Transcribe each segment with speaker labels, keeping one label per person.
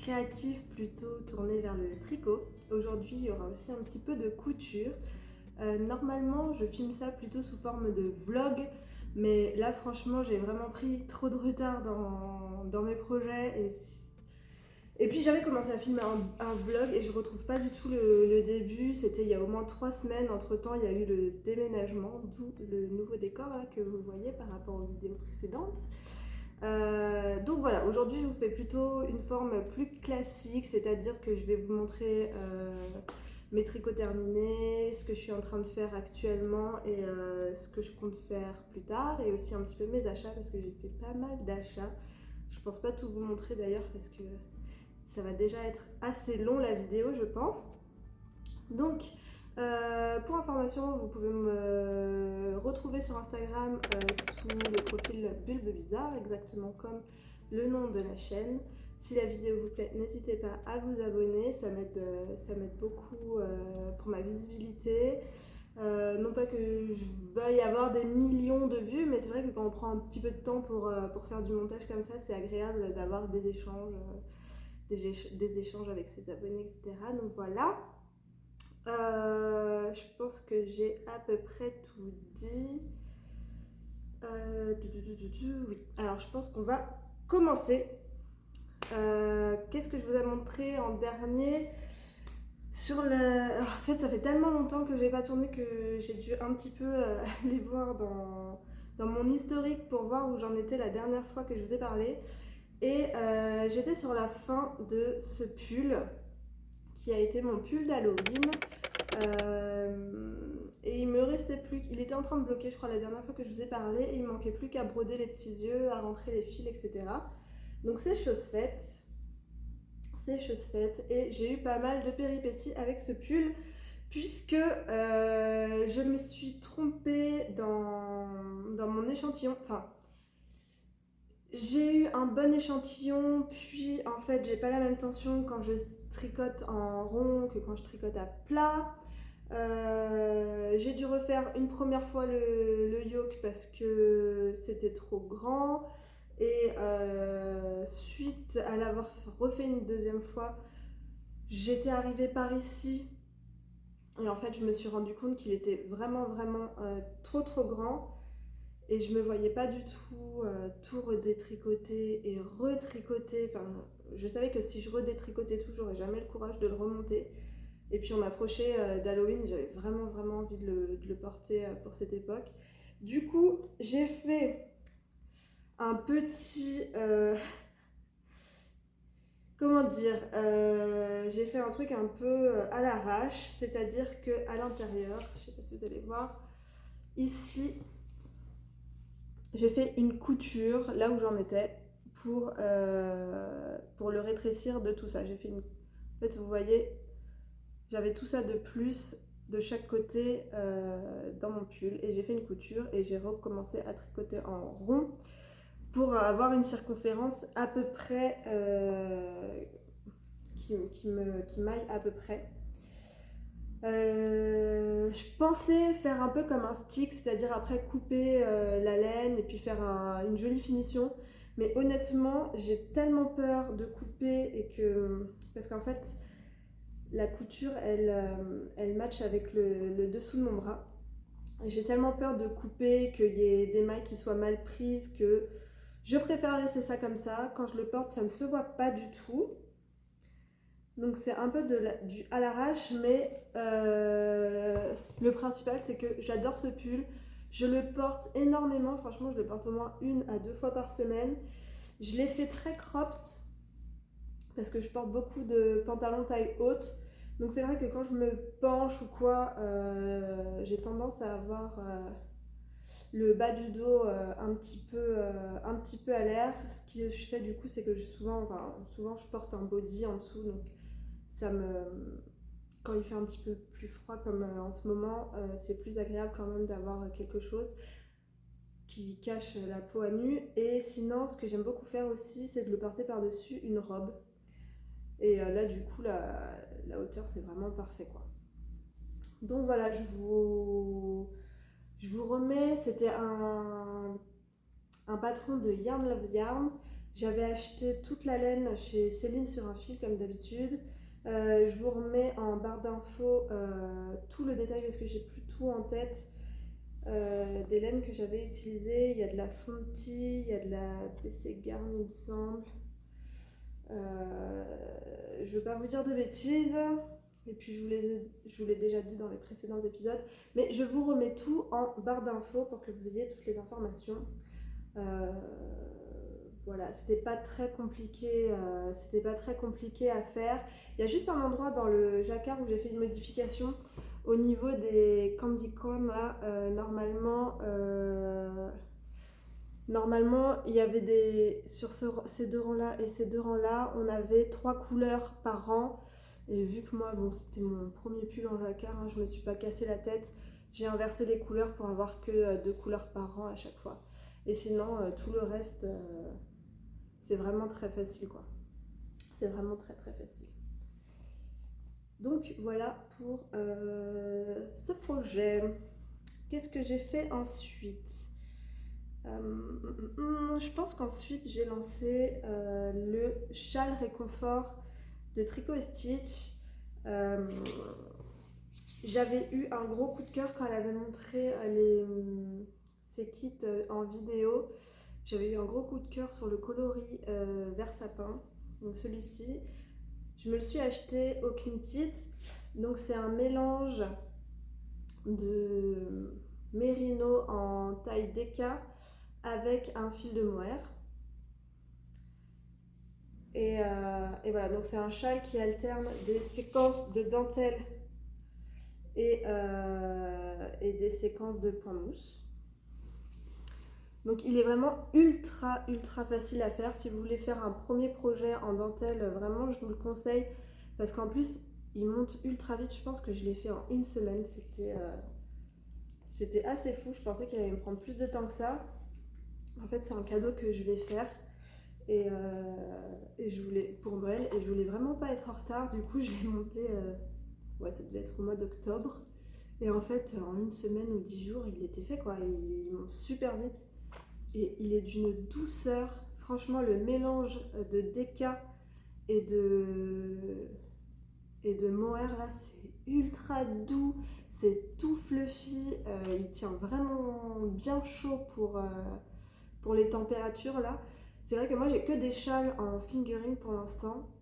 Speaker 1: créatif plutôt tourné vers le tricot. Aujourd'hui, il y aura aussi un petit peu de couture. Normalement, je filme ça plutôt sous forme de vlog, mais là, franchement, j'ai vraiment pris trop de retard dans mes projets. Et puis, j'avais commencé à filmer un vlog et je retrouve pas du tout le début. C'était il y a au moins 3 semaines. Entre-temps, il y a eu le déménagement, d'où le nouveau décor là, que vous voyez par rapport aux vidéos précédentes. Donc voilà, aujourd'hui je vous fais plutôt une forme plus classique, c'est-à-dire que je vais vous montrer mes tricots terminés, ce que je suis en train de faire actuellement et ce que je compte faire plus tard, et aussi un petit peu mes achats parce que j'ai fait pas mal d'achats. Je pense pas tout vous montrer d'ailleurs parce que ça va déjà être assez long la vidéo, je pense. Donc pour information, vous pouvez me retrouver sur Instagram sous le profil Bulbe Bizarre, exactement comme le nom de la chaîne. Si la vidéo vous plaît, n'hésitez pas à vous abonner, ça m'aide beaucoup pour ma visibilité. Non pas que je veuille avoir des millions de vues, mais c'est vrai que quand on prend un petit peu de temps pour faire du montage comme ça, c'est agréable d'avoir des échanges, des échanges avec ses abonnés, etc. Donc voilà. Je pense que j'ai à peu près tout dit. Oui. Alors, je pense qu'on va commencer. Qu'est-ce que je vous ai montré en dernier En fait, ça fait tellement longtemps que je n'ai pas tourné que j'ai dû un petit peu aller voir dans mon historique pour voir où j'en étais la dernière fois que je vous ai parlé. Et j'étais sur la fin de ce pull qui a été mon pull d'Halloween. Et il me restait plus, il était en train de bloquer, je crois, la dernière fois que je vous ai parlé, et il me manquait plus qu'à broder les petits yeux, à rentrer les fils, etc. Donc c'est chose faite, et j'ai eu pas mal de péripéties avec ce pull, puisque je me suis trompée dans mon échantillon. Enfin, j'ai eu un bon échantillon, puis en fait j'ai pas la même tension quand je tricote en rond que quand je tricote à plat. J'ai dû refaire une première fois le yoke parce que c'était trop grand, et suite à l'avoir refait une deuxième fois, j'étais arrivée par ici et en fait je me suis rendu compte qu'il était vraiment trop grand, et je me voyais pas du tout tout redétricoter et retricoter. Enfin, je savais que si je redétricotais tout, j'aurais jamais le courage de le remonter. Et puis on approchait d'Halloween, j'avais vraiment envie de le porter pour cette époque. Du coup, j'ai fait un petit... comment dire, j'ai fait un truc un peu à l'arrache, c'est-à-dire qu'à l'intérieur, je sais pas si vous allez voir, ici, j'ai fait une couture là où j'en étais pour le rétrécir de tout ça. J'ai fait une... En fait, vous voyez, j'avais tout ça de plus de chaque côté dans mon pull, et j'ai fait une couture et j'ai recommencé à tricoter en rond pour avoir une circonférence à peu près qui m'aille à peu près. Je pensais faire un peu comme un stick, c'est-à-dire après couper la laine et puis faire une jolie finition. Mais honnêtement, j'ai tellement peur de couper parce qu'en fait, la couture, elle match avec le dessous de mon bras. J'ai tellement peur de couper, qu'il y ait des mailles qui soient mal prises, que je préfère laisser ça comme ça. Quand je le porte, ça ne se voit pas du tout. Donc c'est un peu du à l'arrache, mais le principal, c'est que j'adore ce pull. Je le porte énormément, franchement, je le porte au moins 1 à 2 fois par semaine. Je l'ai fait très cropped, parce que je porte beaucoup de pantalons taille haute. Donc c'est vrai que quand je me penche ou quoi, j'ai tendance à avoir le bas du dos un petit peu à l'air. Ce que je fais du coup, c'est que souvent je porte un body en dessous, donc quand il fait un petit peu plus froid comme en ce moment, c'est plus agréable quand même d'avoir quelque chose qui cache la peau à nu. Et sinon, ce que j'aime beaucoup faire aussi, c'est de le porter par-dessus une robe. Et là, du coup, la hauteur, c'est vraiment parfait, quoi. Donc voilà, je vous remets, c'était un patron de Yarn Loves Yarn. J'avais acheté toute la laine chez Céline sur un fil comme d'habitude. Je vous remets en barre d'infos tout le détail parce que j'ai plus tout en tête. Des laines que j'avais utilisées, il y a de la Fonty, il y a de la BC Garn il me semble. Je ne veux pas vous dire de bêtises. Et puis je vous l'ai déjà dit dans les précédents épisodes. Mais je vous remets tout en barre d'infos pour que vous ayez toutes les informations. Voilà, c'était pas très compliqué, à faire. Il y a juste un endroit dans le jacquard où j'ai fait une modification au niveau des candy corn là. Normalement, il y avait sur ces deux rangs-là et ces deux rangs-là, on avait 3 couleurs par rang. Et vu que moi, bon, c'était mon premier pull en jacquard, hein, je me suis pas cassé la tête. J'ai inversé les couleurs pour avoir que 2 couleurs par rang à chaque fois. Et sinon, tout le reste, c'est vraiment très facile, quoi. C'est vraiment très très facile. Donc voilà pour ce projet. Qu'est-ce que j'ai fait ensuite? Je pense qu'ensuite j'ai lancé le châle réconfort de Tricot et Stitch. J'avais eu un gros coup de cœur quand elle avait montré ses kits en vidéo. J'avais eu un gros coup de cœur sur le coloris vert sapin, donc celui-ci. Je me le suis acheté au Knit It. Donc c'est un mélange de mérino en taille DK avec un fil de mohair. Et voilà, donc c'est un châle qui alterne des séquences de dentelle et des séquences de point mousse. Donc il est vraiment ultra facile à faire. Si vous voulez faire un premier projet en dentelle, vraiment je vous le conseille parce qu'en plus il monte ultra vite. Je pense que je l'ai fait en une semaine. C'était assez fou. Je pensais qu'il allait me prendre plus de temps que ça. En fait c'est un cadeau que je vais faire et je voulais pour Noël et je voulais vraiment pas être en retard. Du coup je l'ai monté, ça devait être au mois d'octobre. Et en fait en une semaine ou 10 jours il était fait quoi. Il monte super vite. Et il est d'une douceur. Franchement, le mélange de DK et de mohair, là, c'est ultra doux. C'est tout fluffy. Il tient vraiment bien chaud pour les températures, là. C'est vrai que moi, j'ai que des châles en fingering pour l'instant.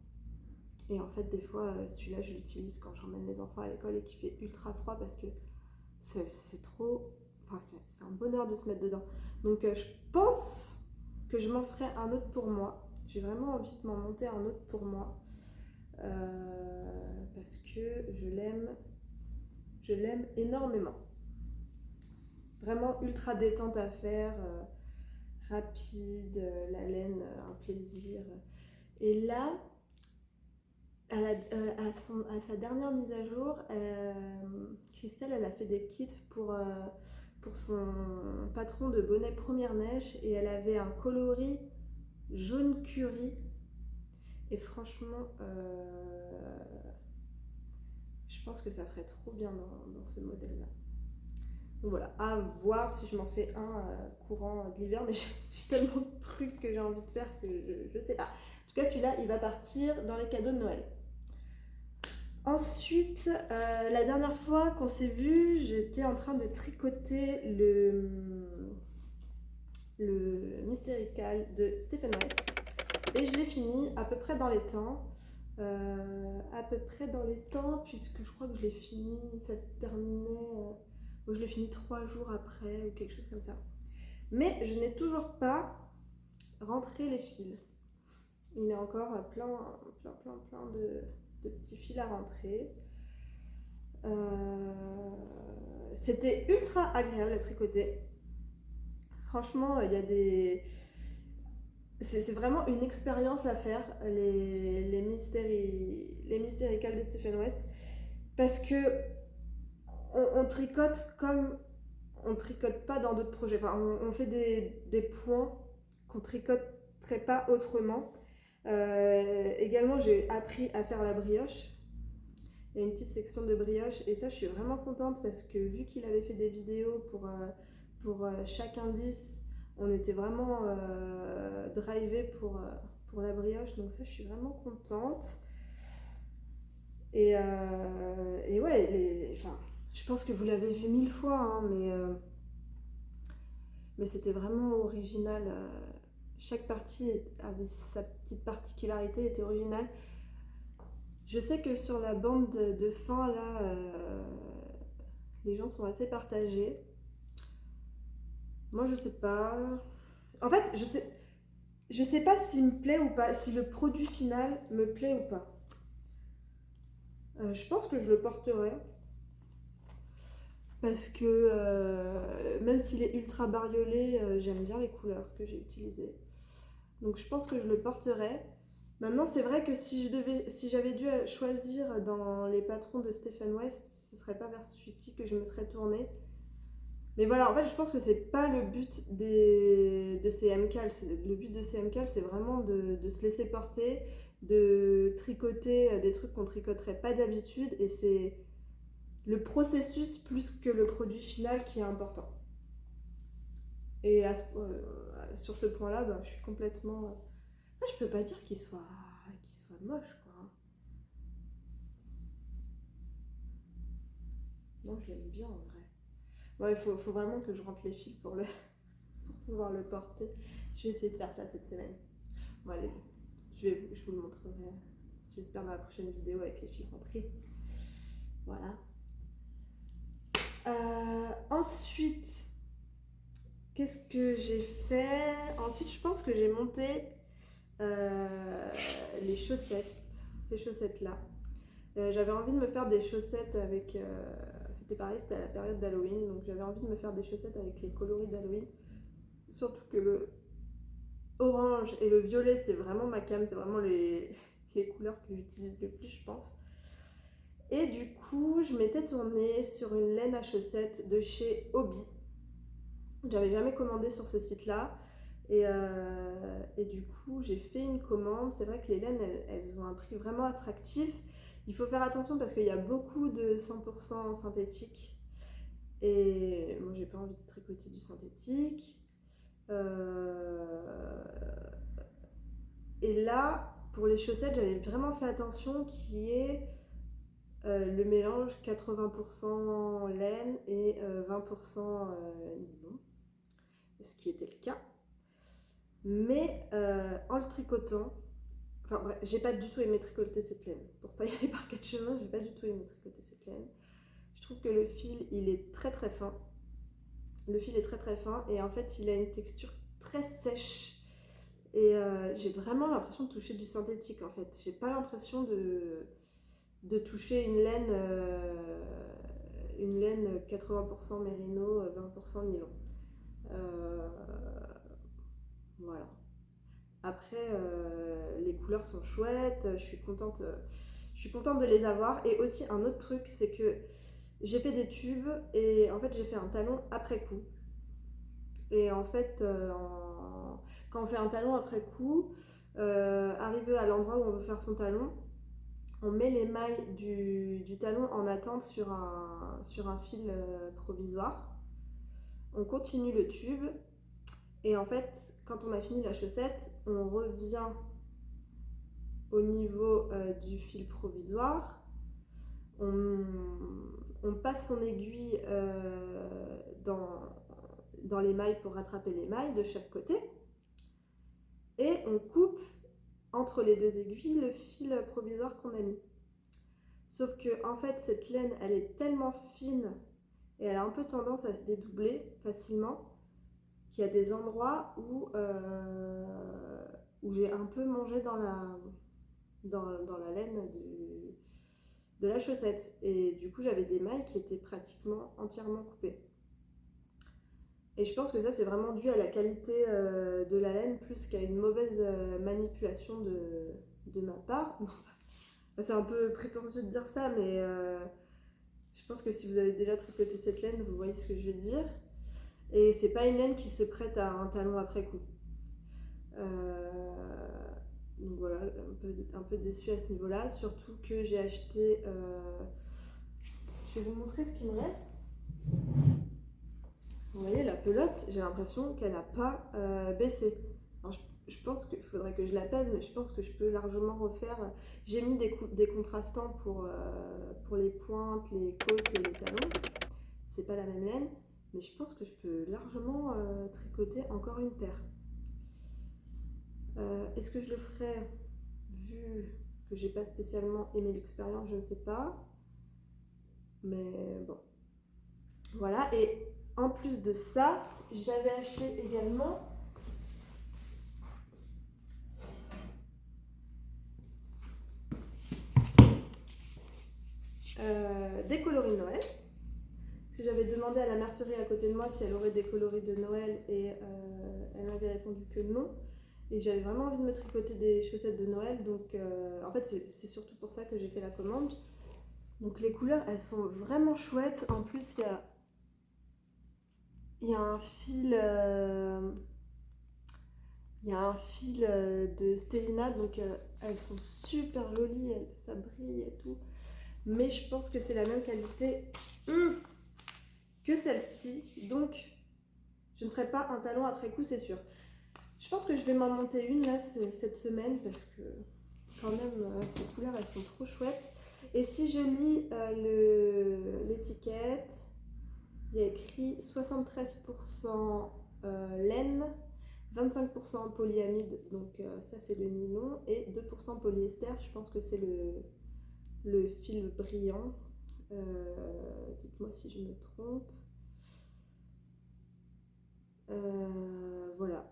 Speaker 1: Et en fait, des fois, celui-là, je l'utilise quand j'emmène les enfants à l'école et qu'il fait ultra froid parce que c'est trop... Enfin, c'est un bonheur de se mettre dedans. Donc, je pense que je m'en ferai un autre pour moi. J'ai vraiment envie de m'en monter un autre pour moi. Parce que je l'aime énormément. Vraiment ultra détente à faire, rapide, la laine, un plaisir. Et là, à sa dernière mise à jour, Christelle, elle a fait des kits pour son patron de bonnet Première Neige et elle avait un coloris jaune curry. Et franchement, je pense que ça ferait trop bien dans ce modèle-là. Donc voilà, à voir si je m'en fais un courant de l'hiver, mais j'ai tellement de trucs que j'ai envie de faire que je sais pas. En tout cas, celui-là, il va partir dans les cadeaux de Noël. Ensuite, la dernière fois qu'on s'est vu, j'étais en train de tricoter le Mystérical de Stephen West et je l'ai fini à peu près dans les temps. Puisque je crois que je l'ai fini, ça se terminait, je l'ai fini 3 jours après ou quelque chose comme ça. Mais je n'ai toujours pas rentré les fils. Il y a encore plein de petits fils à rentrer. C'était ultra agréable à tricoter. Franchement, il y a des... C'est vraiment une expérience à faire, les Mystéricales de Stephen West. Parce que on tricote comme on tricote pas dans d'autres projets. Enfin, on fait des points qu'on tricoterait pas autrement. Également, j'ai appris à faire la brioche. Il y a une petite section de brioche et ça, je suis vraiment contente parce que vu qu'il avait fait des vidéos pour chaque indice, On était vraiment drivés pour la brioche, donc ça je suis vraiment contente. Et ouais, enfin, je pense que vous l'avez vu 1000 fois, hein, mais c'était vraiment original. Chaque partie avait sa petite particularité, était originale. Je sais que sur la bande de fin, là, les gens sont assez partagés. Moi, je sais pas. En fait, je sais pas s'il me plaît ou pas, si le produit final me plaît ou pas. Je pense que je le porterai. Parce que même s'il est ultra bariolé, j'aime bien les couleurs que j'ai utilisées. Donc je pense que je le porterai. Maintenant, c'est vrai que si j'avais dû choisir dans les patrons de Stephen West, ce serait pas vers celui-ci que je me serais tournée. Mais voilà, en fait, je pense que c'est pas le but de ces MCAL. Le but de ces MCAL, c'est vraiment de se laisser porter, de tricoter des trucs qu'on tricoterait pas d'habitude. Et c'est le processus plus que le produit final qui est important. Et sur ce point-là, bah, je suis complètement... Moi, je peux pas dire qu'il soit moche, quoi. Non, je l'aime bien en vrai. Bon, il faut vraiment que je rentre les fils pour pouvoir le porter. Je vais essayer de faire ça cette semaine. Bon, allez, je vous le montrerai. J'espère dans la prochaine vidéo avec les fils rentrés. Voilà. Ensuite, qu'est-ce que j'ai fait? Ensuite, je pense que j'ai monté les chaussettes, ces chaussettes-là. J'avais envie de me faire des chaussettes avec... c'était pareil, c'était à la période d'Halloween, donc j'avais envie de me faire des chaussettes avec les coloris d'Halloween. Surtout que le orange et le violet, c'est vraiment ma came, c'est vraiment les couleurs que j'utilise le plus, je pense. Et du coup, je m'étais tournée sur une laine à chaussettes de chez Hobby. J'avais jamais commandé sur ce site-là. Et du coup, j'ai fait une commande. C'est vrai que les laines, elles ont un prix vraiment attractif. Il faut faire attention parce qu'il y a beaucoup de 100% synthétique. Et moi, j'ai pas envie de tricoter du synthétique. Et là, pour les chaussettes, j'avais vraiment fait attention qu'il y ait le mélange 80% laine et 20% nylon. Ce qui était le cas. Mais en le tricotant, enfin bref, j'ai pas du tout aimé tricoter cette laine. Pour pas y aller par quatre chemins, j'ai pas du tout aimé tricoter cette laine. Je trouve que le fil, il est très très fin. Le fil est très très fin et en fait, il a une texture très sèche. Et j'ai vraiment l'impression de toucher du synthétique en fait. J'ai pas l'impression de toucher une laine 80% mérino, 20% nylon. Voilà. Après, les couleurs sont chouettes, je suis contente de les avoir. Et aussi, un autre truc, c'est que j'ai fait des tubes et en fait, j'ai fait un talon après coup. Et en fait, quand on fait un talon après coup, arrivé à l'endroit où on veut faire son talon, on met les mailles du talon en attente sur un fil provisoire. On continue le tube et en fait, quand on a fini la chaussette, on revient au niveau du fil provisoire. On passe son aiguille dans les mailles pour rattraper les mailles de chaque côté. Et on coupe entre les deux aiguilles le fil provisoire qu'on a mis. Sauf que en fait, cette laine, elle est tellement fine et elle a un peu tendance à se dédoubler facilement qu'il y a des endroits où j'ai un peu mangé dans la laine de la chaussette. Et du coup, j'avais des mailles qui étaient pratiquement entièrement coupées. Et je pense que ça, c'est vraiment dû à la qualité de la laine plus qu'à une mauvaise manipulation de ma part. C'est un peu prétentieux de dire ça, mais je pense que si vous avez déjà tricoté cette laine, vous voyez ce que je veux dire. Et c'est pas une laine qui se prête à un talon après coup. Donc voilà, un peu déçue à ce niveau-là. Surtout que j'ai acheté... je vais vous montrer ce qu'il me reste. Vous voyez, la pelote, j'ai l'impression qu'elle n'a pas baissé. Alors, je pense qu'il faudrait que je la pèse, mais je pense que je peux largement refaire. J'ai mis des contrastants pour les pointes, les côtes et les talons. C'est pas la même laine, mais je pense que je peux largement tricoter encore une paire. Est-ce que je le ferai vu que j'ai pas spécialement aimé l'expérience, je ne sais pas. Mais bon. Voilà, et en plus de ça, j'avais acheté également des coloris de Noël. Parce que j'avais demandé à la mercerie à côté de moi si elle aurait des coloris de Noël et elle m'avait répondu que non. Et j'avais vraiment envie de me tricoter des chaussettes de Noël, donc en fait c'est surtout pour ça que j'ai fait la commande. Donc les couleurs elles sont vraiment chouettes. En plus il y a un fil, de Stellina, donc elles sont super jolies, ça brille et tout. Mais je pense que c'est la même qualité que celle-ci, donc je ne ferai pas un talon après coup, c'est sûr. Je pense que je vais m'en monter une là cette semaine parce que quand même ces couleurs elles sont trop chouettes. Et si je lis l'étiquette, il y a écrit 73% laine, 25% polyamide, donc ça c'est le nylon, et 2% polyester, je pense que c'est le fil brillant. Dites-moi si je me trompe. Voilà.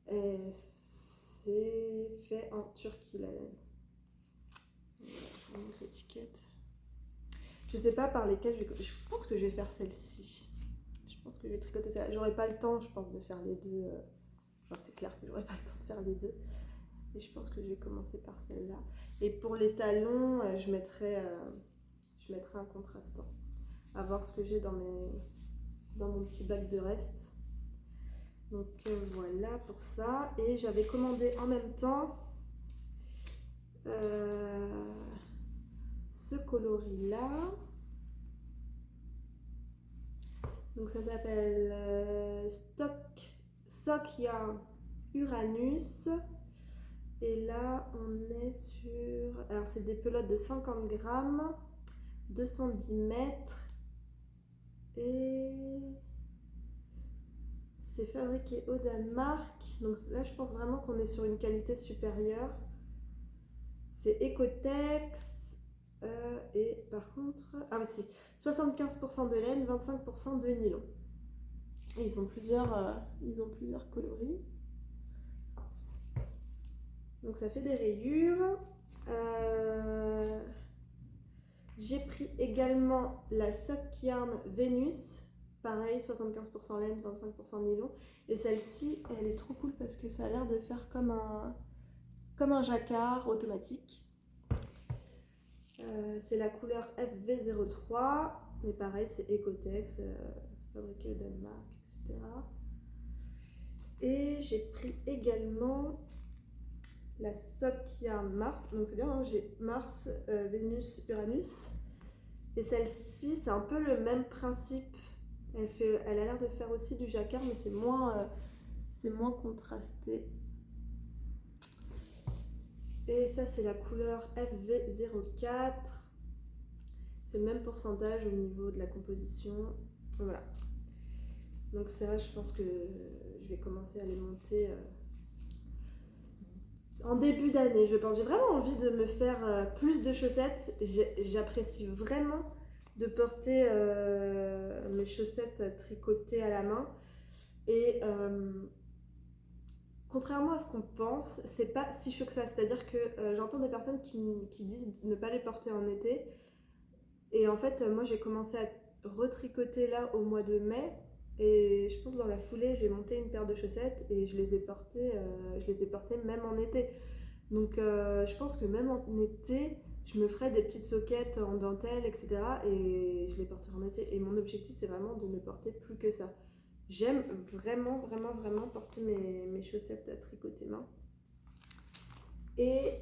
Speaker 1: Et c'est fait en Turquie la laine. Voilà, je vous montre l'étiquette. Je sais pas par lesquelles je pense que je vais faire celle-ci. Je pense que je vais tricoter celle-là. J'aurai pas le temps, je pense, de faire les deux. Enfin, c'est clair que j'aurai pas le temps de faire les deux. Et je pense que je vais commencer par celle-là. Et pour les talons, je mettrai un contrastant. À voir ce que j'ai dans mon petit bac de reste. Donc voilà pour ça. Et j'avais commandé en même temps ce coloris là. Donc ça s'appelle Sock Yarn Uranus. Et là on est sur... Alors c'est des pelotes de 50 grammes, 210 mètres. Et c'est fabriqué au Danemark. Donc là je pense vraiment qu'on est sur une qualité supérieure. C'est Ecotex. Et par contre, ah oui, c'est 75% de laine, 25% de nylon. Et ils ont plusieurs coloris. Donc ça fait des rayures. J'ai pris également la Sock Yarn Venus. Pareil, 75% laine, 25% nylon. Et celle-ci, elle est trop cool parce que ça a l'air de faire comme un jacquard automatique. C'est la couleur FV03, mais pareil c'est Ecotex, fabriqué au Danemark, etc. Et j'ai pris également la Sock Yarn Mars, donc c'est bien, hein, j'ai Mars, Vénus, Uranus. Et celle-ci c'est un peu le même principe, elle a l'air de faire aussi du jacquard, mais c'est moins contrasté. Et ça c'est la couleur FV04. C'est le même pourcentage au niveau de la composition. Voilà. Donc c'est vrai, je pense que je vais commencer à les monter en début d'année. Je pense j'ai vraiment envie de me faire plus de chaussettes. J'apprécie vraiment de porter mes chaussettes tricotées à la main. Et contrairement à ce qu'on pense, c'est pas si chaud que ça. C'est-à-dire que j'entends des personnes qui disent ne pas les porter en été. Et en fait, moi j'ai commencé à retricoter là au mois de mai. Et je pense dans la foulée, j'ai monté une paire de chaussettes et je les ai portées même en été. Donc je pense que même en été, je me ferai des petites soquettes en dentelle, etc. Et je les porterai en été. Et mon objectif, c'est vraiment de ne porter plus que ça. J'aime vraiment, vraiment, vraiment porter mes chaussettes tricotées main. Et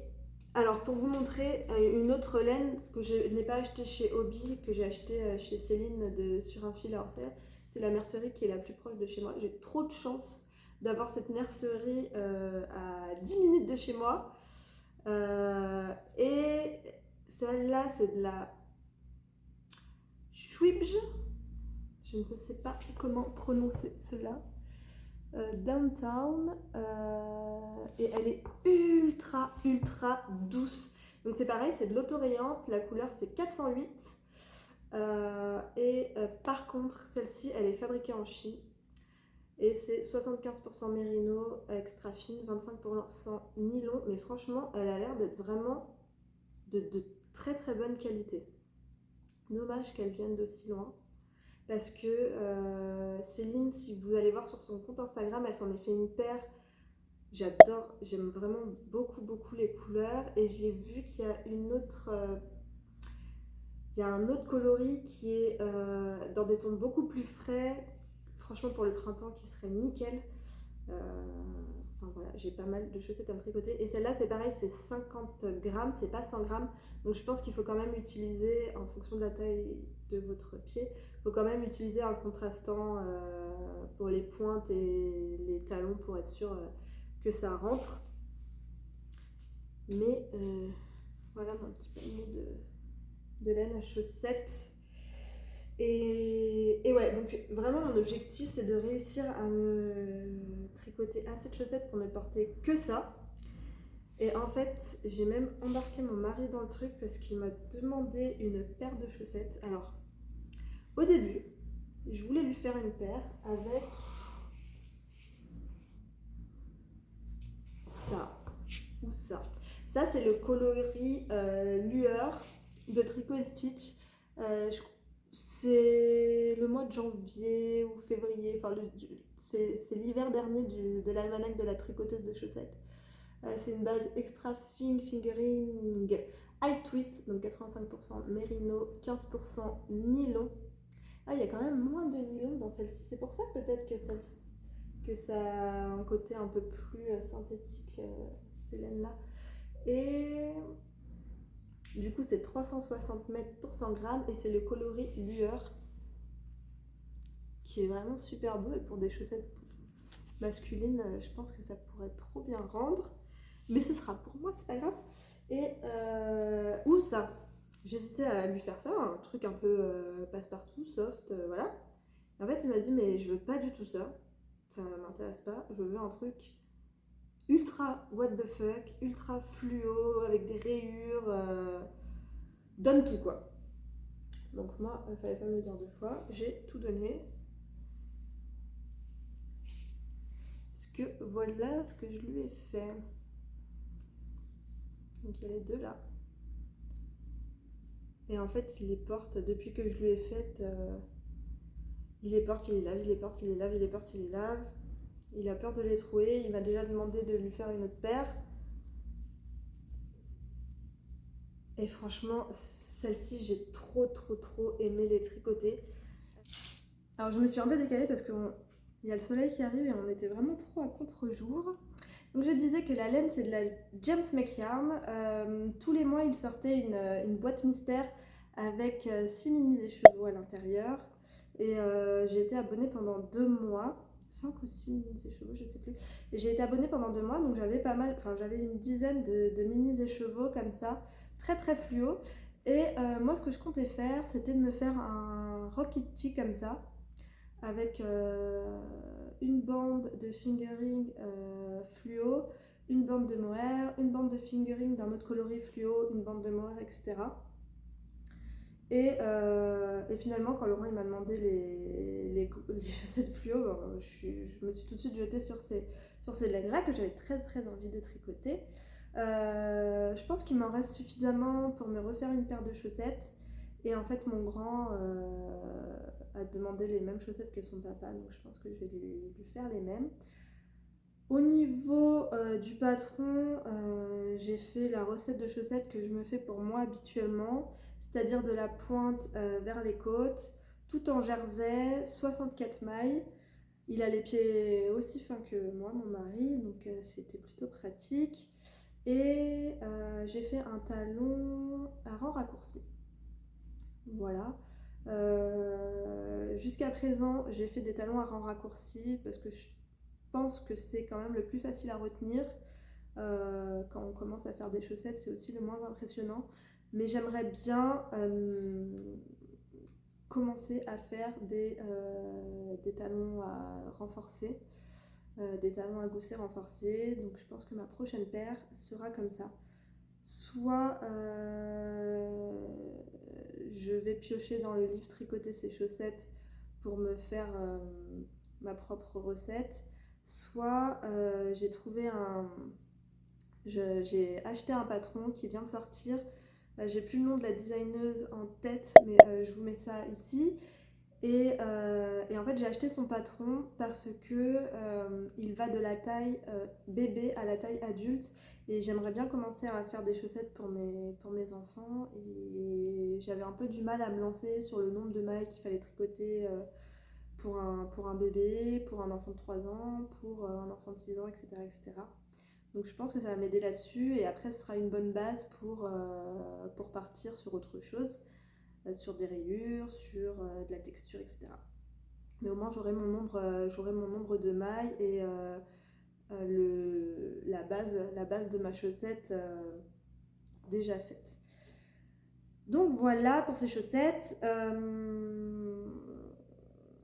Speaker 1: alors, pour vous montrer une autre laine que je n'ai pas achetée chez Hobby, que j'ai achetée chez Céline sur un fil. Alors, C'est la mercerie qui est la plus proche de chez moi. J'ai trop de chance d'avoir cette mercerie à 10 minutes de chez moi. Et celle-là, c'est de la Schwibge. Je ne sais pas comment prononcer cela. Downtown. Et elle est ultra douce. Donc c'est pareil, c'est de l'autorayante. La couleur, c'est 408. Par contre, celle-ci, elle est fabriquée en Chine. Et c'est 75% mérino, extra fine, 25% nylon. Mais franchement, elle a l'air d'être vraiment de très très bonne qualité. Dommage qu'elle vienne d'aussi loin. Parce que Céline, si vous allez voir sur son compte Instagram, elle s'en est fait une paire. J'adore, j'aime vraiment beaucoup les couleurs. Et j'ai vu qu'il y a il y a un autre coloris qui est dans des tons beaucoup plus frais. Franchement, pour le printemps, qui serait nickel. Enfin voilà, j'ai pas mal de chaussettes à me tricoter. Et celle-là, c'est pareil, c'est 50 grammes, c'est pas 100 grammes. Donc je pense qu'il faut quand même utiliser, en fonction de la taille de votre pied, il faut quand même utiliser un contrastant pour les pointes et les talons pour être sûr que ça rentre. Mais voilà mon petit panier de laine à chaussettes. Et ouais, donc vraiment mon objectif c'est de réussir à me tricoter assez de chaussettes pour ne porter que ça. Et en fait, j'ai même embarqué mon mari dans le truc parce qu'il m'a demandé une paire de chaussettes. Alors, au début, je voulais lui faire une paire avec ça ou ça. Ça, c'est le coloris Lueur de Tricot et Stitch. C'est le mois de janvier ou février. Enfin, c'est l'hiver dernier de l'almanach de la tricoteuse de chaussettes. C'est une base extra fine fingering high twist, donc 85% mérino, 15% nylon. Ah, il y a quand même moins de nylon dans celle-ci. C'est pour ça peut-être que ça a un côté un peu plus synthétique, ces laines-là. Et du coup, c'est 360 mètres pour 100 grammes et c'est le coloris Lueur qui est vraiment super beau. Et pour des chaussettes masculines, je pense que ça pourrait trop bien rendre. Mais ce sera pour moi, c'est pas grave. Et ou ça. J'hésitais à lui faire ça, un truc un peu passe-partout, soft, voilà. Et en fait, il m'a dit, mais je veux pas du tout ça. Ça m'intéresse pas. Je veux un truc ultra what the fuck, ultra fluo, avec des rayures. Donne tout, quoi. Donc moi, il fallait pas me le dire deux fois. J'ai tout donné. Voilà ce que je lui ai fait. Donc il y a les deux là. Et en fait, il les porte depuis que je lui ai fait. Il les porte, il les lave, il les porte, il les lave, il les porte, il les lave. Il a peur de les trouer. Il m'a déjà demandé de lui faire une autre paire. Et franchement, celle-ci, j'ai trop aimé les tricoter. Alors je me suis un peu décalée parce qu'il y a le soleil qui arrive et on était vraiment trop à contre-jour. Donc je disais que la laine, c'est de la James McYarn. Tous les mois, il sortait une boîte mystère avec 6 mini-écheveaux à l'intérieur. Et j'ai été abonnée pendant 2 mois. 5 ou 6 mini-écheveaux, je sais plus. Et j'ai été abonnée pendant 2 mois, donc j'avais pas mal, enfin j'avais une dizaine de mini-écheveaux comme ça, très fluo. Et moi, ce que je comptais faire, c'était de me faire un rocket tee comme ça, avec une bande de fingering fluo, une bande de mohair, une bande de fingering d'un autre coloris fluo, une bande de mohair, etc. Et finalement, quand Laurent il m'a demandé les chaussettes fluo, ben, je me suis tout de suite jetée sur ces laines-là que j'avais très envie de tricoter. Je pense qu'il m'en reste suffisamment pour me refaire une paire de chaussettes. Et en fait, mon grand a demandé les mêmes chaussettes que son papa, donc je pense que je vais lui faire les mêmes. Au niveau du patron, j'ai fait la recette de chaussettes que je me fais pour moi habituellement, c'est-à-dire de la pointe vers les côtes, tout en jersey, 64 mailles. Il a les pieds aussi fins que moi, mon mari, donc c'était plutôt pratique. Et j'ai fait un talon à rang raccourci. Voilà. Jusqu'à présent, j'ai fait des talons à rang raccourci parce que je pense que c'est quand même le plus facile à retenir. Quand on commence à faire des chaussettes, c'est aussi le moins impressionnant. Mais j'aimerais bien commencer à faire des talons à renforcer, des talons à gousset renforcés. Donc je pense que ma prochaine paire sera comme ça. Soit je vais piocher dans le livre Tricoter ses chaussettes pour me faire ma propre recette, soit j'ai acheté un patron qui vient de sortir. J'ai plus le nom de la designeuse en tête, mais je vous mets ça ici. Et en fait, j'ai acheté son patron parce que il va de la taille bébé à la taille adulte. Et j'aimerais bien commencer à faire des chaussettes pour mes enfants. Et j'avais un peu du mal à me lancer sur le nombre de mailles qu'il fallait tricoter pour un bébé, pour un enfant de 3 ans, pour un enfant de 6 ans, etc., etc. Donc je pense que ça va m'aider là-dessus. Et après, ce sera une bonne base pour partir sur autre chose, sur des rayures, sur de la texture, etc. Mais au moins j'aurai mon nombre de mailles et la base de ma chaussette déjà faite. Donc voilà pour ces chaussettes.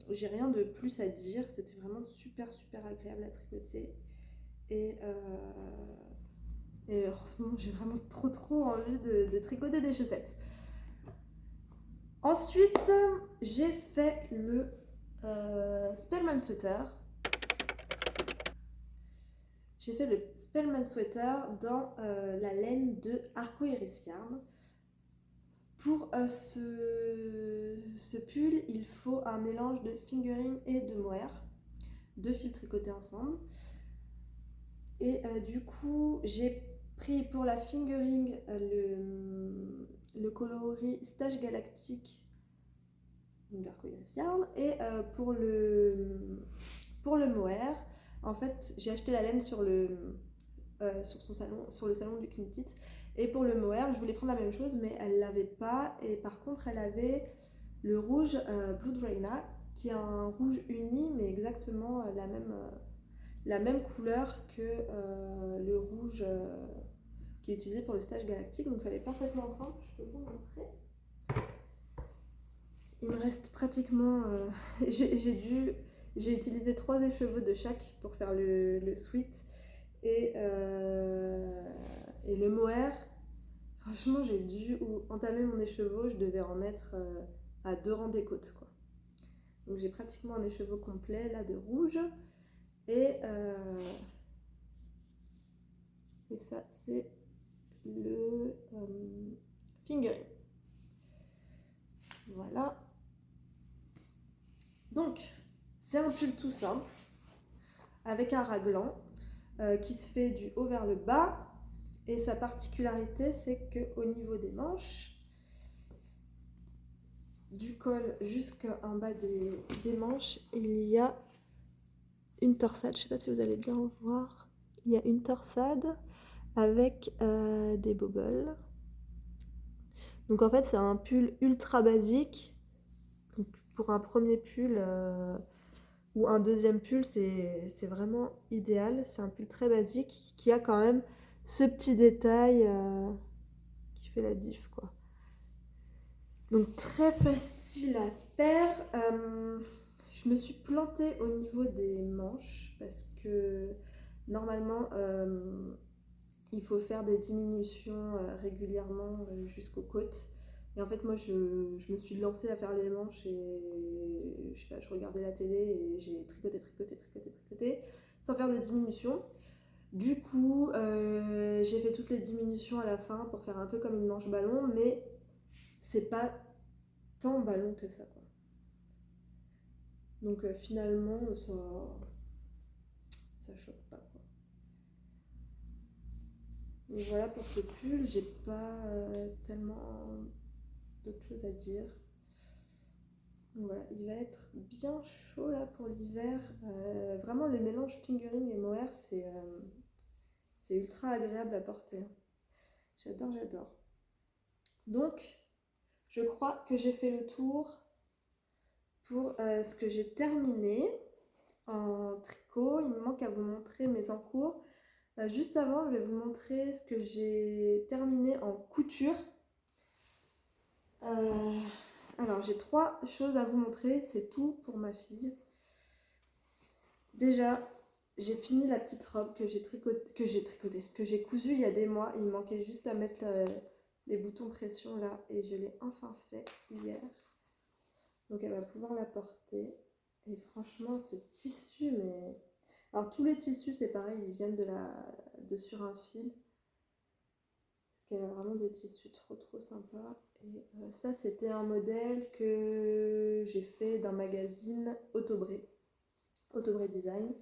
Speaker 1: J'ai rien de plus à dire. C'était vraiment super super agréable à tricoter. Et, en ce moment j'ai vraiment trop envie de tricoter des chaussettes. Ensuite, j'ai fait le Spellman Sweater. J'ai fait le Spellman Sweater dans la laine de Arco Iris Yarn. Pour ce pull, il faut un mélange de fingering et de mohair, deux fils tricotés ensemble. Et du coup, j'ai pris pour la fingering le coloris Stage Galactique d'Arco Iris Yarn. Et pour le mohair, en fait, j'ai acheté la laine sur le salon du Knit It. Et pour le mohair, je voulais prendre la même chose, mais elle l'avait pas. Et par contre, elle avait le rouge Blood Raina, qui est un rouge uni, mais exactement la même couleur que le rouge qui est utilisé pour le stage galactique. Donc ça allait parfaitement ensemble. Je peux vous montrer. Il me reste pratiquement... j'ai utilisé 3 écheveaux de chaque pour faire le sweat. Et le mohair, franchement, j'ai dû entamer mon écheveau. Je devais en être à 2 rangs des côtes, quoi. Donc j'ai pratiquement un écheveau complet là de rouge. Et ça, c'est le fingering. Voilà. Donc, c'est un pull tout simple avec un raglan qui se fait du haut vers le bas. Et sa particularité, c'est qu'au niveau des manches, du col jusqu'en bas des manches, il y a une torsade. Je ne sais pas si vous allez bien voir. Il y a une torsade avec des bobbles. Donc en fait, c'est un pull ultra basique. Donc, pour un premier pull ou un deuxième pull, c'est vraiment idéal. C'est un pull très basique qui a quand même ce petit détail qui fait la diff, quoi. Donc très facile à faire. Je me suis plantée au niveau des manches parce que normalement il faut faire des diminutions régulièrement jusqu'aux côtes. Et en fait moi je me suis lancée à faire les manches et je sais pas, je regardais la télé et j'ai tricoté sans faire de diminution. Du coup j'ai fait toutes les diminutions à la fin pour faire un peu comme une manche ballon, mais c'est pas tant ballon que ça, quoi. Donc finalement ça choque pas, quoi. Donc voilà pour ce pull, j'ai pas tellement d'autres choses à dire. Donc voilà, il va être bien chaud là pour l'hiver. Vraiment le mélange fingering et mohair, c'est ultra agréable à porter. J'adore. Donc je crois que j'ai fait le tour pour ce que j'ai terminé en tricot. Il me manque à vous montrer mes encours. Juste avant, je vais vous montrer ce que j'ai terminé en couture. Alors, j'ai 3 choses à vous montrer, c'est tout pour ma fille. Déjà, j'ai fini la petite robe que j'ai tricotée, que j'ai cousue il y a des mois. Il me manquait juste à mettre les boutons pression là et je l'ai enfin fait hier. Donc elle va pouvoir la porter. Et franchement, ce tissu, mais... Alors tous les tissus, c'est pareil, ils viennent de sur un fil. Parce qu'elle a vraiment des tissus trop sympas. Et ça, c'était un modèle que j'ai fait d'un magazine Autobré Design.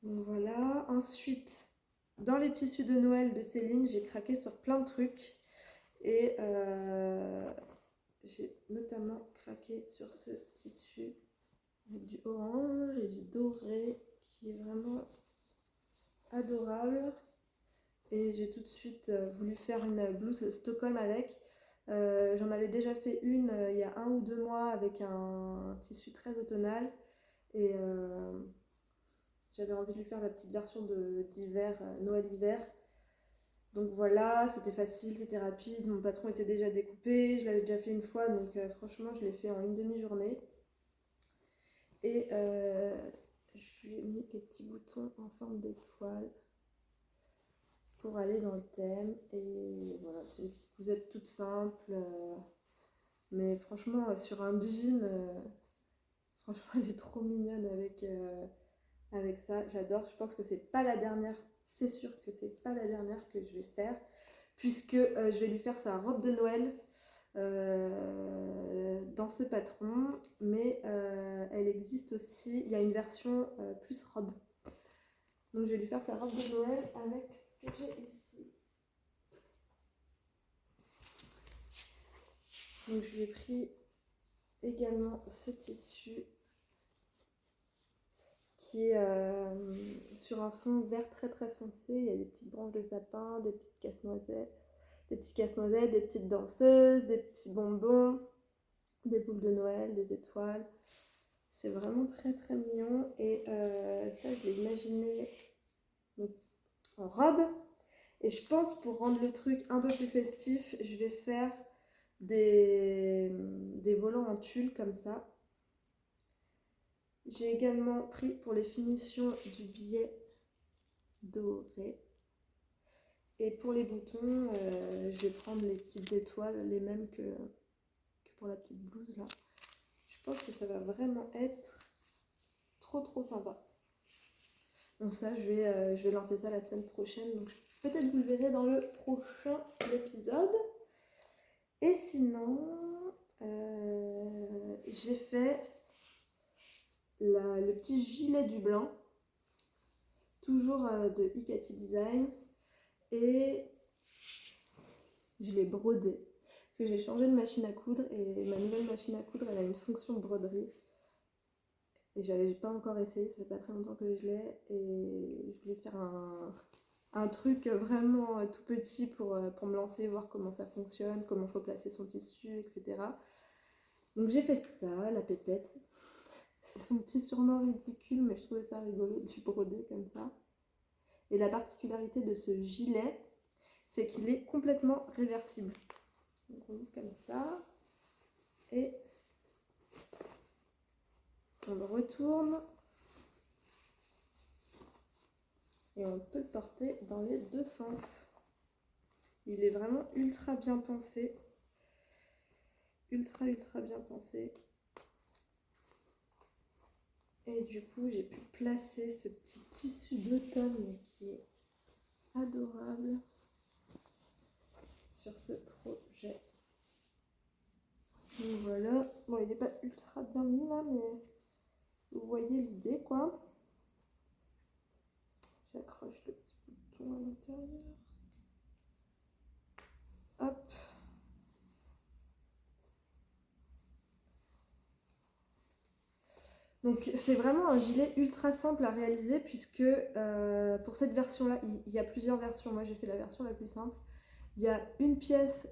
Speaker 1: Donc voilà. Ensuite, dans les tissus de Noël de Céline, j'ai craqué sur plein de trucs. Et j'ai notamment craqué sur ce tissu avec du orange et du doré qui est vraiment adorable. Et j'ai tout de suite voulu faire une blouse Stockholm avec. J'en avais déjà fait une il y a 1 ou 2 mois avec un tissu très automnal. Et j'avais envie de lui faire la petite version d'hiver, Noël-hiver. Donc voilà, c'était facile, c'était rapide. Mon patron était déjà découpé, je l'avais déjà fait une fois, donc franchement, je l'ai fait en une demi-journée. Et je lui ai mis des petits boutons en forme d'étoile pour aller dans le thème. Et voilà, c'est une petite cousette toute simple. Mais franchement, sur un jean, franchement, elle est trop mignonne avec ça. J'adore. Je pense que c'est pas la dernière. C'est sûr que c'est pas la dernière que je vais faire. Puisque je vais lui faire sa robe de Noël dans ce patron. Mais elle existe aussi. Il y a une version plus robe. Donc je vais lui faire sa robe de Noël avec ce que j'ai ici. Donc je lui ai pris également ce tissu qui est sur un fond vert très foncé. Il y a des petites branches de sapin, des petites casse-noisettes, des petites danseuses, des petits bonbons, des boules de Noël, des étoiles. C'est vraiment très mignon. Et ça, je l'ai imaginé donc, en robe. Et je pense pour rendre le truc un peu plus festif, je vais faire des volants en tulle comme ça. J'ai également pris pour les finitions du billet doré. Et pour les boutons, je vais prendre les petites étoiles, les mêmes que pour la petite blouse là. Je pense que ça va vraiment être trop sympa. Donc ça, je vais lancer ça la semaine prochaine. Donc peut-être vous le verrez dans le prochain épisode. Et sinon, j'ai fait le petit gilet du blanc, toujours de Ikati Design. Et je l'ai brodé. Parce que j'ai changé de machine à coudre et ma nouvelle machine à coudre, elle a une fonction de broderie. Et j'avais pas encore essayé, ça fait pas très longtemps que je l'ai. Et je voulais faire un truc vraiment tout petit pour me lancer, voir comment ça fonctionne, comment il faut placer son tissu, etc. Donc j'ai fait ça, la pépette. C'est son petit surnom ridicule, mais je trouvais ça rigolo de broder comme ça. Et la particularité de ce gilet, c'est qu'il est complètement réversible. Donc on ouvre comme ça. Et on le retourne. Et on peut le porter dans les deux sens. Il est vraiment ultra bien pensé. Ultra bien pensé. Et du coup, j'ai pu placer ce petit tissu d'automne qui est adorable sur ce projet. Donc voilà. Bon, il n'est pas ultra bien mis là, mais vous voyez l'idée quoi. J'accroche le petit bouton à l'intérieur. Hop. Donc c'est vraiment un gilet ultra simple à réaliser puisque pour cette version là, il y a plusieurs versions. Moi j'ai fait la version la plus simple. Il y a une pièce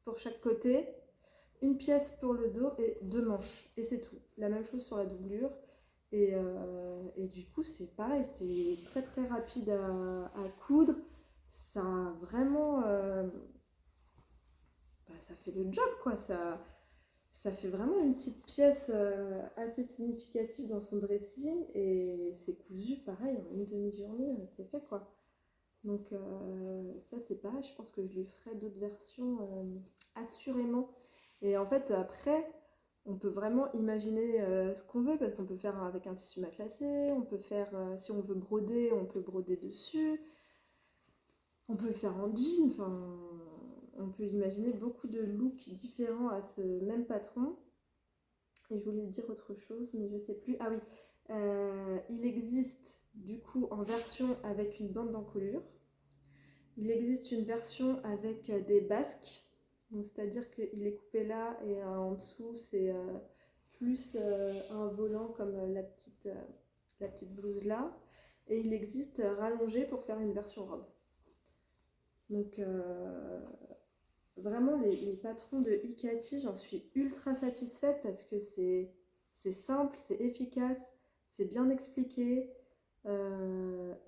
Speaker 1: pour chaque côté une pièce pour le dos et 2 manches. Et c'est tout. La même chose sur la doublure. Et du coup, c'est pareil, c'est très très rapide à coudre. Ça a vraiment. Ça fait le job, quoi. Ça fait vraiment une petite pièce assez significative dans son dressing. Et c'est cousu, pareil, en une demi-journée, c'est fait, quoi. Donc, ça, c'est pareil. Je pense que je lui ferai d'autres versions, assurément. Et en fait, après. On peut vraiment imaginer ce qu'on veut parce qu'on peut faire avec un tissu matelassé, on peut faire, si on veut broder, on peut broder dessus, on peut le faire en jean, enfin, on peut imaginer beaucoup de looks différents à ce même patron. Et je voulais dire autre chose, mais je sais plus. Ah oui, il existe du coup en version avec une bande d'encolure. Il existe une version avec des basques, donc c'est-à-dire qu'il est coupé là et en dessous c'est plus un volant comme la petite blouse là. Et il existe rallongé pour faire une version robe. Donc vraiment les patrons de Ikati, j'en suis ultra satisfaite parce que c'est simple, c'est efficace, c'est bien expliqué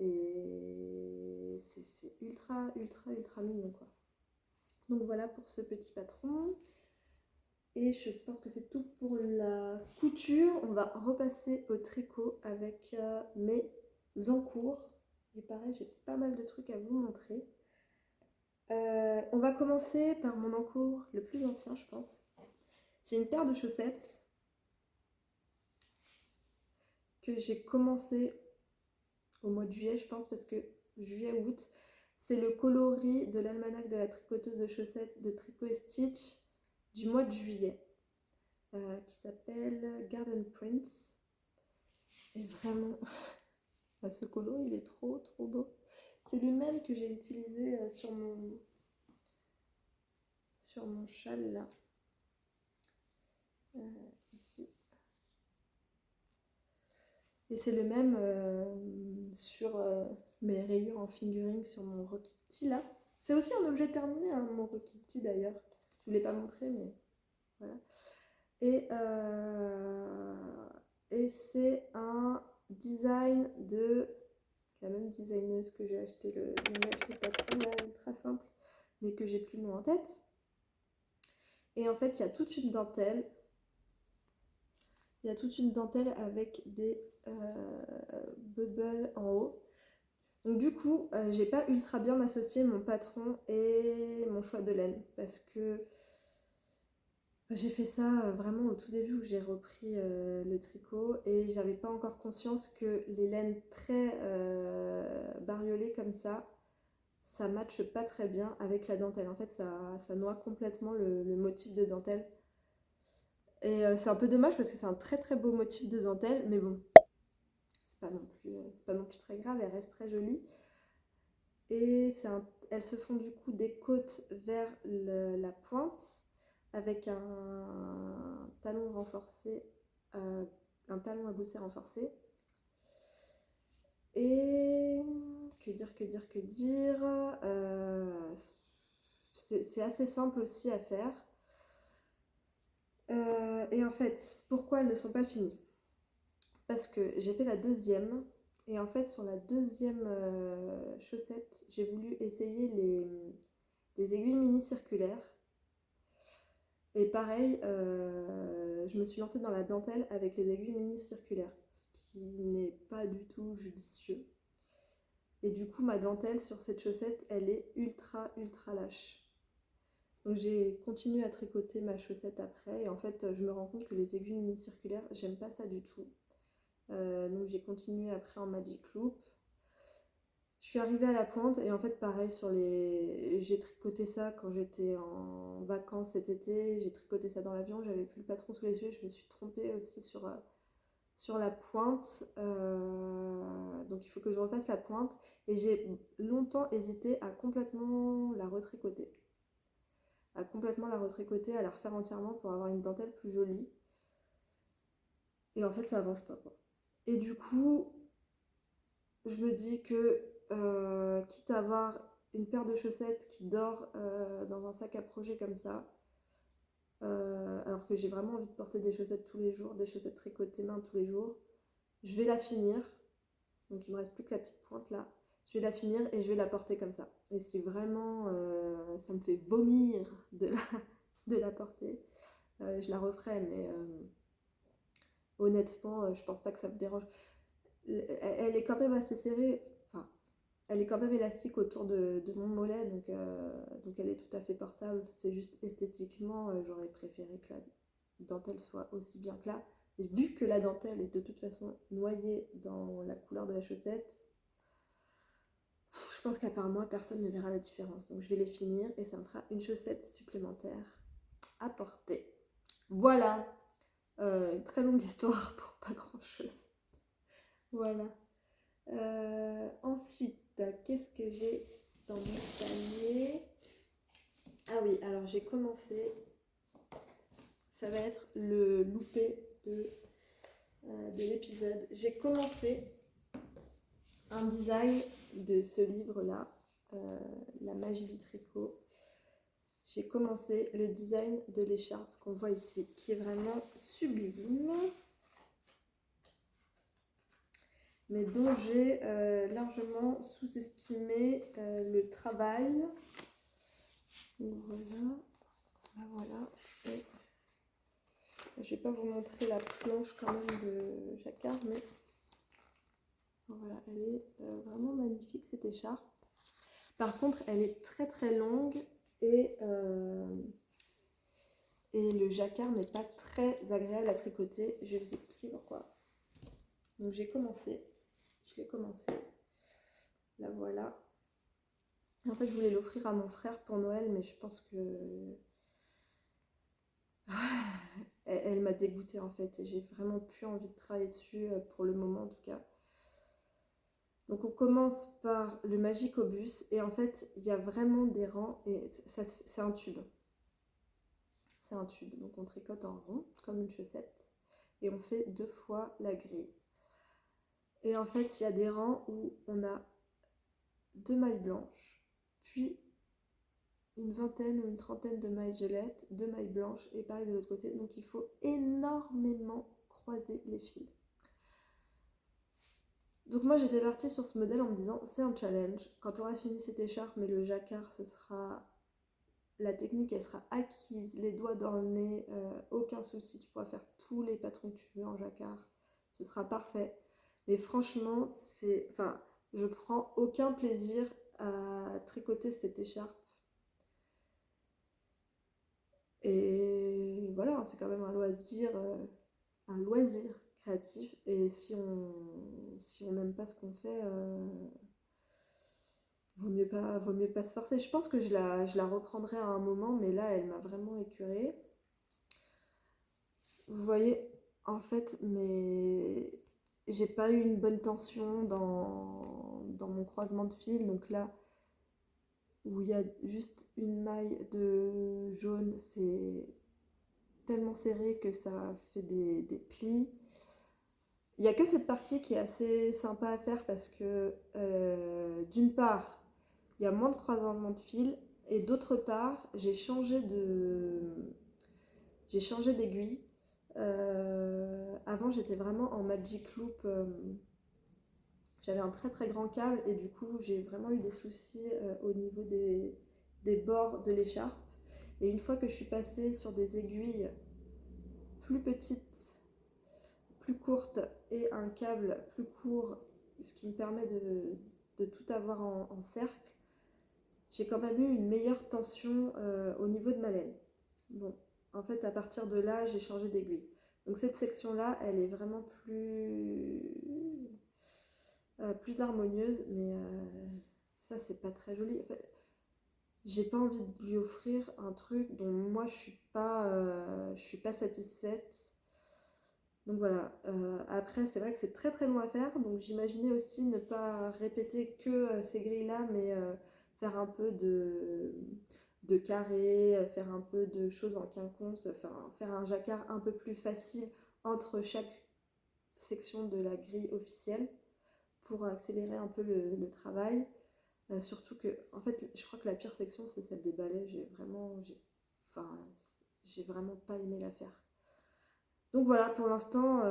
Speaker 1: et c'est ultra ultra ultra mignon quoi. Donc voilà pour ce petit patron. Et je pense que c'est tout pour la couture. On va repasser au tricot avec mes encours. Et pareil, j'ai pas mal de trucs à vous montrer. On va commencer par mon encours le plus ancien, je pense. C'est une paire de chaussettes que j'ai commencé au mois de juillet, je pense, parce que juillet-août, c'est le coloris de l'almanach de la tricoteuse de chaussettes de Tricot et Stitch du mois de juillet, qui s'appelle Garden Prince. Et vraiment, ce colo, il est trop trop beau. C'est le même que j'ai utilisé sur mon châle là. Ici. Et c'est le même sur mes rayures en fingering sur mon Rokiti là. C'est aussi un objet terminé, hein, mon Rokiti d'ailleurs. Je ne vous l'ai pas montré, mais voilà. Et c'est un design de la même designeuse que j'ai acheté le patron là, ultra simple, mais que j'ai plus le nom en tête. Et en fait, il y a toute une dentelle. Il y a toute une dentelle avec des bubbles en haut. Donc du coup, j'ai pas ultra bien associé mon patron et mon choix de laine parce que j'ai fait ça vraiment au tout début où j'ai repris le tricot et j'avais pas encore conscience que les laines très bariolées comme ça matche pas très bien avec la dentelle. En fait, ça noie complètement le motif de dentelle. Et c'est un peu dommage parce que c'est un très très beau motif de dentelle, mais bon, c'est pas non plus très grave, elle reste très jolie. Et elles se font du coup des côtes vers la pointe avec un talon renforcé, un talon à gousset renforcé. Et que dire c'est assez simple aussi à faire. Et en fait, pourquoi elles ne sont pas finies? Parce que j'ai fait la deuxième. Et en fait, sur la deuxième chaussette, j'ai voulu essayer les aiguilles mini circulaires. Et pareil, je me suis lancée dans la dentelle avec les aiguilles mini circulaires, ce qui n'est pas du tout judicieux. Et du coup, ma dentelle sur cette chaussette, elle est ultra ultra lâche. Donc j'ai continué à tricoter ma chaussette après. Et en fait, je me rends compte que les aiguilles mini circulaires, j'aime pas ça du tout. Donc j'ai continué après en Magic Loop. Je suis arrivée à la pointe et en fait pareil j'ai tricoté ça quand j'étais en vacances cet été, j'ai tricoté ça dans l'avion, j'avais plus le patron sous les yeux, je me suis trompée aussi sur la pointe, donc il faut que je refasse la pointe et j'ai longtemps hésité à complètement la retricoter, à la refaire entièrement pour avoir une dentelle plus jolie et en fait ça avance pas quoi. Et du coup je me dis que quitte à avoir une paire de chaussettes qui dort dans un sac à projet comme ça, alors que j'ai vraiment envie de porter des chaussettes tous les jours, des chaussettes tricotées main tous les jours. Je vais la finir, donc il me reste plus que la petite pointe là. Je vais la finir et je vais la porter comme ça. Et si vraiment ça me fait vomir de la porter, je la referai, mais honnêtement, je pense pas que ça me dérange. Elle est quand même assez serrée, enfin, elle est quand même élastique autour de mon mollet, donc elle est tout à fait portable. C'est juste esthétiquement, j'aurais préféré que la dentelle soit aussi bien que là. Et vu que la dentelle est de toute façon noyée dans la couleur de la chaussette, je pense qu'à part moi, personne ne verra la différence. Donc je vais les finir et ça me fera une chaussette supplémentaire à porter. Voilà, une très longue histoire pour pas grand-chose. Voilà. Ensuite, qu'est-ce que j'ai dans mon panier? Ah oui, alors j'ai commencé, ça va être le loupé de l'épisode. J'ai commencé un design de ce livre-là, La magie du tricot. J'ai commencé le design de l'écharpe qu'on voit ici, qui est vraiment sublime, mais dont j'ai largement sous-estimé le travail. Donc voilà. Et je vais pas vous montrer la planche quand même de jacquard, mais voilà, elle est vraiment magnifique cette écharpe. Par contre, elle est très très longue et le jacquard n'est pas très agréable à tricoter. Je vais vous expliquer pourquoi. Donc je l'ai commencé, la voilà. En fait, je voulais l'offrir à mon frère pour Noël, mais je pense que elle m'a dégoûtée en fait, et j'ai vraiment plus envie de travailler dessus pour le moment en tout cas. Donc on commence par le Magicobus, et en fait il y a vraiment des rangs, et c'est un tube. C'est un tube, donc on tricote en rond comme une chaussette, et on fait 2 fois la grille. Et en fait il y a des rangs où on a 2 mailles blanches, puis une vingtaine ou une trentaine de mailles violettes, 2 mailles blanches, et pareil de l'autre côté. Donc il faut énormément croiser les fils. Donc moi j'étais partie sur ce modèle en me disant c'est un challenge. Quand tu auras fini cette écharpe, mais le jacquard, ce sera... La technique, elle sera acquise, les doigts dans le nez, aucun souci. Tu pourras faire tous les patrons que tu veux en jacquard. Ce sera parfait. Mais franchement, enfin, je prends aucun plaisir à tricoter cette écharpe. Et voilà, c'est quand même un loisir créatif. Et si on n'aime pas ce qu'on fait, vaut mieux pas se forcer. Je pense que je la reprendrai à un moment, mais là, elle m'a vraiment écœurée. Vous voyez, en fait, mais j'ai pas eu une bonne tension dans mon croisement de fil. Donc là, où il y a juste une maille de jaune, c'est tellement serré que ça fait des plis. Il n'y a que cette partie qui est assez sympa à faire parce que d'une part, il y a moins de croisement de fil, et d'autre part, j'ai changé d'aiguille. Avant, j'étais vraiment en Magic Loop. J'avais un très très grand câble, et du coup, j'ai vraiment eu des soucis au niveau des bords de l'écharpe. Et une fois que je suis passée sur des aiguilles plus petites, plus courte, et un câble plus court, ce qui me permet de tout avoir en cercle, j'ai quand même eu une meilleure tension au niveau de ma laine. Bon, en fait, à partir de là, j'ai changé d'aiguille. Donc cette section-là, elle est vraiment plus harmonieuse, mais ça, c'est pas très joli. En fait, j'ai pas envie de lui offrir un truc dont moi, je suis pas satisfaite. Donc voilà, après c'est vrai que c'est très très long à faire, donc j'imaginais aussi ne pas répéter que ces grilles-là, mais faire un peu de carré, faire un peu de choses en quinconce, faire un jacquard un peu plus facile entre chaque section de la grille officielle pour accélérer un peu le travail. Surtout que, en fait, je crois que la pire section c'est celle des balais, enfin, j'ai vraiment pas aimé la faire. Donc voilà, pour l'instant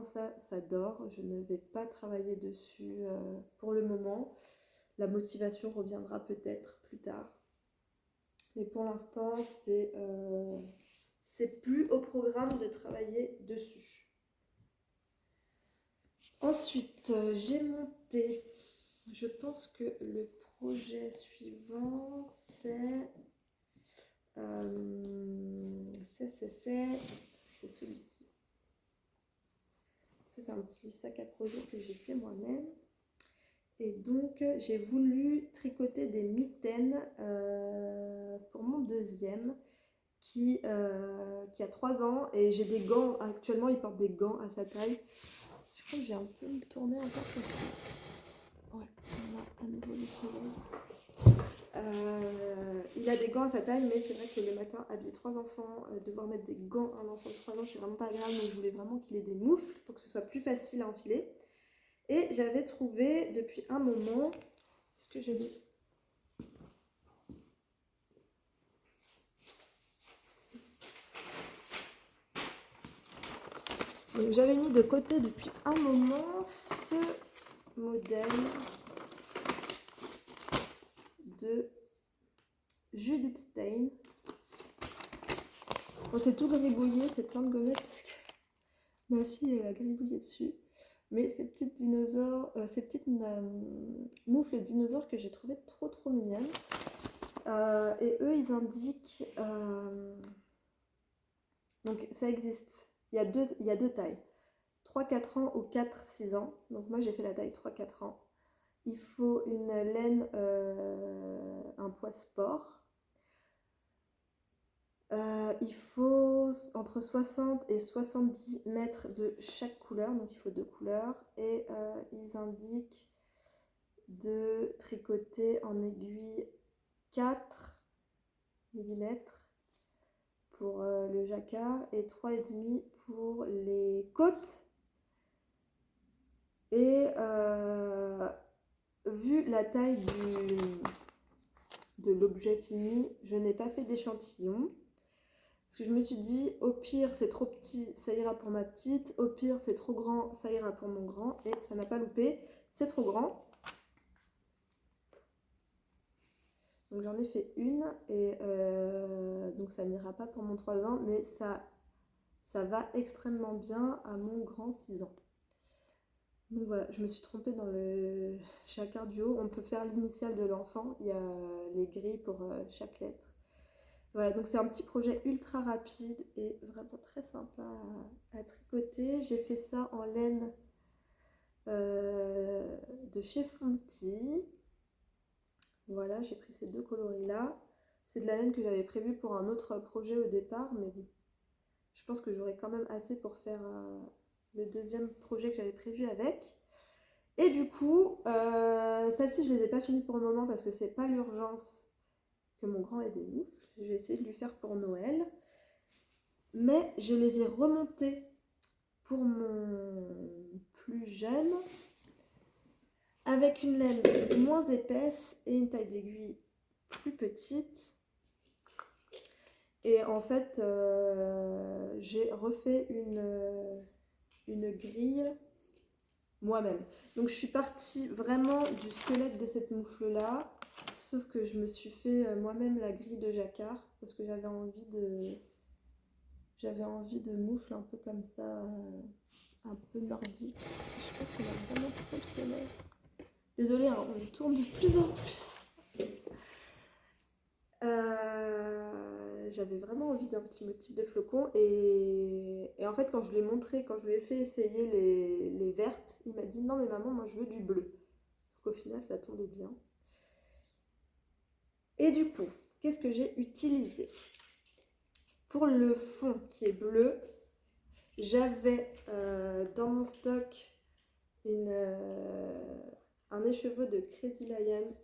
Speaker 1: ça dort. Je ne vais pas travailler dessus pour le moment. La motivation reviendra peut-être plus tard. Mais pour l'instant, c'est plus au programme de travailler dessus. Ensuite, j'ai monté. Je pense que le projet suivant, c'est celui-ci. Ça, c'est un petit sac à projet que j'ai fait moi-même. Et donc, j'ai voulu tricoter des mitaines pour mon deuxième qui a 3 ans. Et j'ai des gants. Actuellement, il porte des gants à sa taille. Je crois que j'ai un peu me tourner encore parce que... Ouais, on a à nouveau le soleil. Il a des gants à sa taille, mais c'est vrai que le matin, habiller 3 enfants, devoir mettre des gants à un enfant de 3 ans, c'est vraiment pas agréable. Donc je voulais vraiment qu'il ait des moufles pour que ce soit plus facile à enfiler. Et j'avais trouvé depuis un moment... Est-ce que j'avais... Donc j'avais mis de côté depuis un moment ce modèle de Judith Stein. Bon, c'est tout gribouillé, c'est plein de gommettes parce que ma fille elle a gribouillé dessus. Mais ces petites dinosaures, ces petites moufles dinosaures que j'ai trouvées trop mignonnes. Et eux ils indiquent... donc ça existe, il y a deux tailles. 3-4 ans ou 4-6 ans. Donc moi j'ai fait la taille 3-4 ans. Il faut une laine, un poids sport. Il faut entre 60 et 70 mètres de chaque couleur, donc il faut 2 couleurs. Et ils indiquent de tricoter en aiguille 4 mm pour le jacquard et 3,5 pour les côtes. Et vu la taille de l'objet fini, je n'ai pas fait d'échantillon. Parce que je me suis dit, au pire c'est trop petit, ça ira pour ma petite. Au pire c'est trop grand, ça ira pour mon grand. Et ça n'a pas loupé, c'est trop grand. Donc j'en ai fait une. Et donc ça n'ira pas pour mon 3 ans. Mais ça va extrêmement bien à mon grand 6 ans. Donc voilà, je me suis trompée dans le jacquard du haut. On peut faire l'initiale de l'enfant. Il y a les grilles pour chaque lettre. Voilà, donc c'est un petit projet ultra rapide et vraiment très sympa à tricoter. J'ai fait ça en laine de chez Fonty. Voilà, j'ai pris ces 2 coloris-là. C'est de la laine que j'avais prévue pour un autre projet au départ, mais bon, je pense que j'aurai quand même assez pour faire le deuxième projet que j'avais prévu avec. Et du coup, celles-ci, je ne les ai pas finies pour le moment parce que c'est pas l'urgence que mon grand ait des moufles. Je vais essayer de lui faire pour Noël. Mais je les ai remontées pour mon plus jeune avec une laine moins épaisse et une taille d'aiguille plus petite. Et en fait, j'ai refait une grille moi-même. Donc je suis partie vraiment du squelette de cette moufle-là, sauf que je me suis fait moi-même la grille de jacquard parce que j'avais envie de moufle un peu comme ça, un peu nordique. Je pense qu'on a vraiment trop le soleil. Désolée, hein, on tourne de plus en plus. J'avais vraiment envie d'un petit motif de flocon et en fait quand je lui ai montré, quand je lui ai fait essayer les vertes, il m'a dit non mais maman moi je veux du bleu. Donc au final ça tombait bien. Et du coup, qu'est-ce que j'ai utilisé? Pour le fond qui est bleu, j'avais dans mon stock un écheveau de Crazy Lion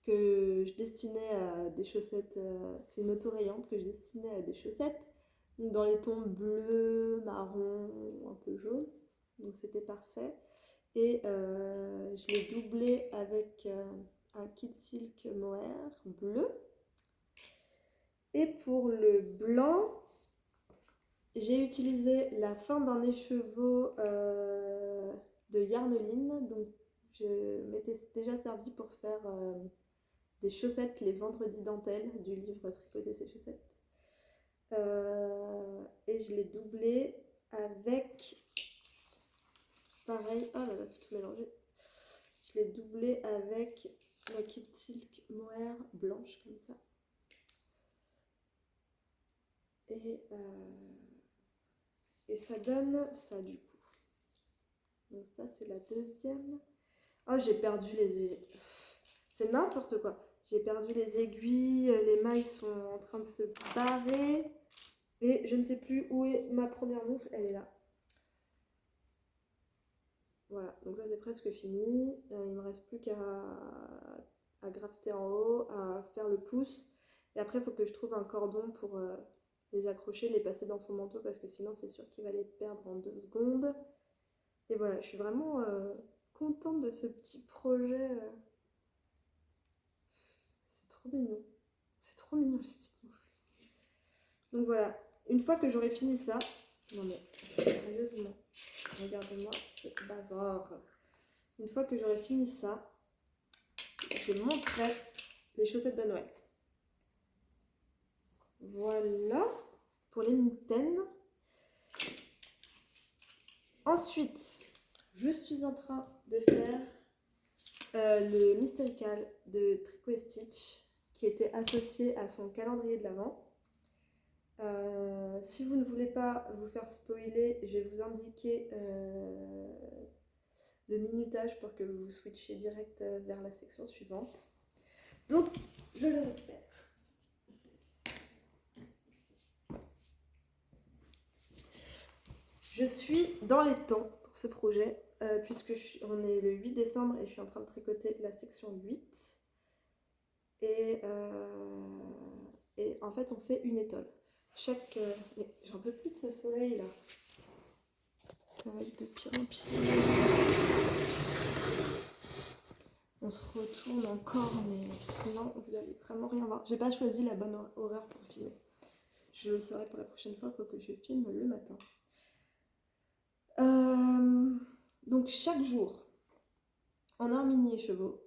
Speaker 1: que je destinais à des chaussettes, c'est une autorayante que je destinais à des chaussettes, donc dans les tons bleu, marron, un peu jaune, donc c'était parfait. Et je l'ai doublé avec un kit silk mohair bleu. Et pour le blanc, j'ai utilisé la fin d'un écheveau de Yarneline. Donc, je m'étais déjà servi pour faire des chaussettes les vendredis dentelles du livre Tricoter ses chaussettes. Et je l'ai doublé avec, pareil, oh là là, c'est tout mélangé. Je l'ai doublé avec la Kid Silk Mohair blanche comme ça. Et ça donne ça du coup. Donc ça c'est la deuxième. Oh, j'ai perdu les... C'est n'importe quoi. J'ai perdu les aiguilles, les mailles sont en train de se barrer. Et je ne sais plus où est ma première moufle, elle est là. Voilà, donc ça c'est presque fini. Il ne me reste plus qu'à grafter en haut, à faire le pouce. Et après, il faut que je trouve un cordon pour les accrocher, les passer dans son manteau, parce que sinon c'est sûr qu'il va les perdre en 2 secondes. Et voilà, je suis vraiment contente de ce petit projet. C'est trop mignon. C'est trop mignon les petites moufles. Donc voilà, une fois que j'aurai fini ça, non mais sérieusement, regardez-moi ce bazar. Une fois que j'aurai fini ça, je montrerai les chaussettes de Noël. Voilà pour les mitaines. Ensuite, je suis en train de faire le Mystérical de Tricot & Stitch qui était associé à son calendrier de l'Avent. Si vous ne voulez pas vous faire spoiler, je vais vous indiquer le minutage pour que vous switchiez direct vers la section suivante. Donc, je le récupère. Je suis dans les temps pour ce projet, puisque on est le 8 décembre et je suis en train de tricoter la section 8. Et en fait, on fait une étole. Mais j'en peux plus de ce soleil là. Ça va être de pire en pire. On se retourne encore, mais sinon vous allez vraiment rien voir. J'ai pas choisi la bonne horaire pour filmer. Je le saurai pour la prochaine fois, il faut que je filme le matin. Donc chaque jour, on a un mini écheveau.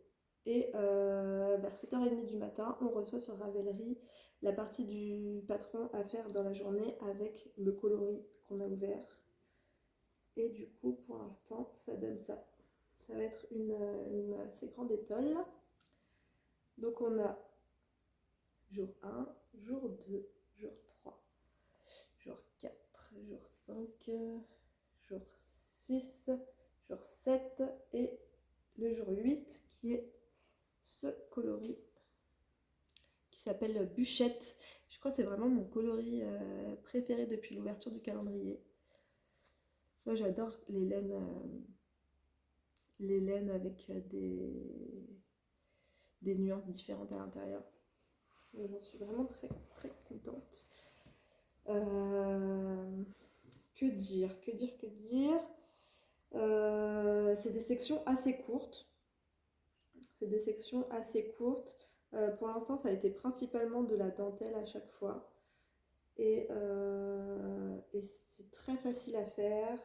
Speaker 1: Et vers 7h30 du matin, on reçoit sur Ravelry la partie du patron à faire dans la journée avec le coloris qu'on a ouvert. Et du coup, pour l'instant, ça donne ça. Ça va être une assez grande étole. Donc on a jour 1, jour 2, jour 3, jour 4, jour 5, jour 6, jour 7 et le jour 8 qui est ce coloris qui s'appelle Bûchette. Je crois que c'est vraiment mon coloris préféré depuis l'ouverture du calendrier. Moi j'adore les laines avec des nuances différentes à l'intérieur. J'en suis vraiment très très contente. Que dire c'est des sections assez courtes. Pour l'instant, ça a été principalement de la dentelle à chaque fois. Et c'est très facile à faire.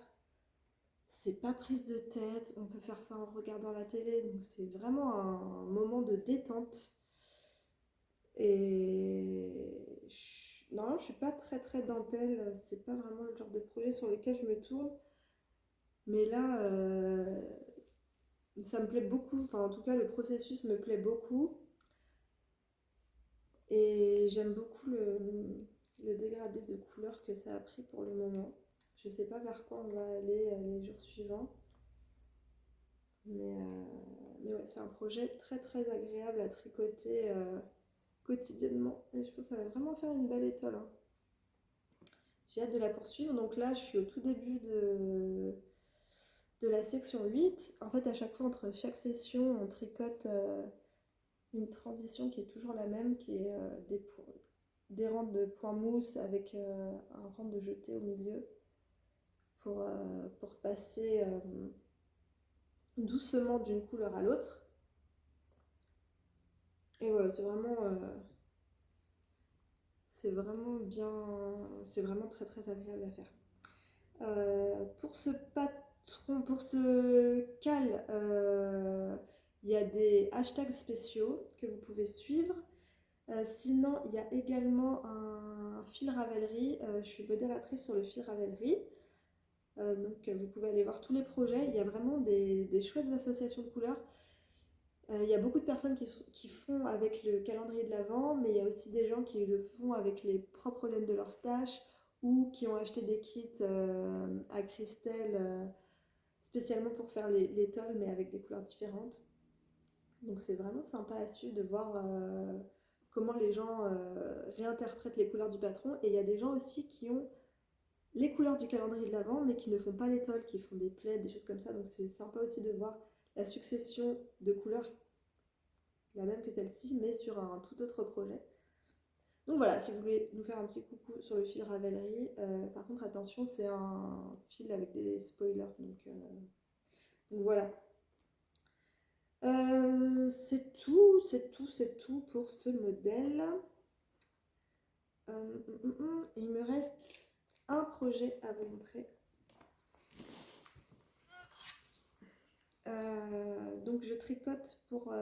Speaker 1: C'est pas prise de tête. On peut faire ça en regardant la télé. Donc c'est vraiment un moment de détente. Et non, je suis pas très très dentelle. C'est pas vraiment le genre de projet sur lequel je me tourne. Mais là, ça me plaît beaucoup. Enfin, en tout cas, le processus me plaît beaucoup. Et j'aime beaucoup le dégradé de couleurs que ça a pris pour le moment. Je sais pas vers quoi on va aller les jours suivants. Mais ouais, c'est un projet très très agréable à tricoter quotidiennement. Et je pense que ça va vraiment faire une belle étole. Hein. J'ai hâte de la poursuivre. Donc là, je suis au tout début de la section 8. En fait, à chaque fois, entre chaque session, on tricote une transition qui est toujours la même, qui est des rangs de points mousse avec un rang de jeté au milieu pour passer doucement d'une couleur à l'autre. Et voilà, c'est vraiment bien, c'est vraiment très très agréable à faire. Pour ce patron, pour ce cal, il y a des hashtags spéciaux que vous pouvez suivre. Sinon, il y a également un fil Ravelry. Je suis modératrice sur le fil Ravelry. Donc, vous pouvez aller voir tous les projets. Il y a vraiment des chouettes associations de couleurs. Il y a beaucoup de personnes qui font avec le calendrier de l'Avent, mais il y a aussi des gens qui le font avec les propres laines de leur stash ou qui ont acheté des kits à Christelle spécialement pour faire les tolls, mais avec des couleurs différentes. Donc c'est vraiment sympa à suivre de voir comment les gens réinterprètent les couleurs du patron. Et il y a des gens aussi qui ont les couleurs du calendrier de l'Avent, mais qui ne font pas les tolls, qui font des plaids, des choses comme ça. Donc c'est sympa aussi de voir la succession de couleurs, la même que celle-ci, mais sur un tout autre projet. Donc voilà, si vous voulez nous faire un petit coucou sur le fil Ravelry, par contre attention, c'est un fil avec des spoilers, donc voilà. C'est tout pour ce modèle. Il me reste un projet à vous montrer. Donc je tricote pour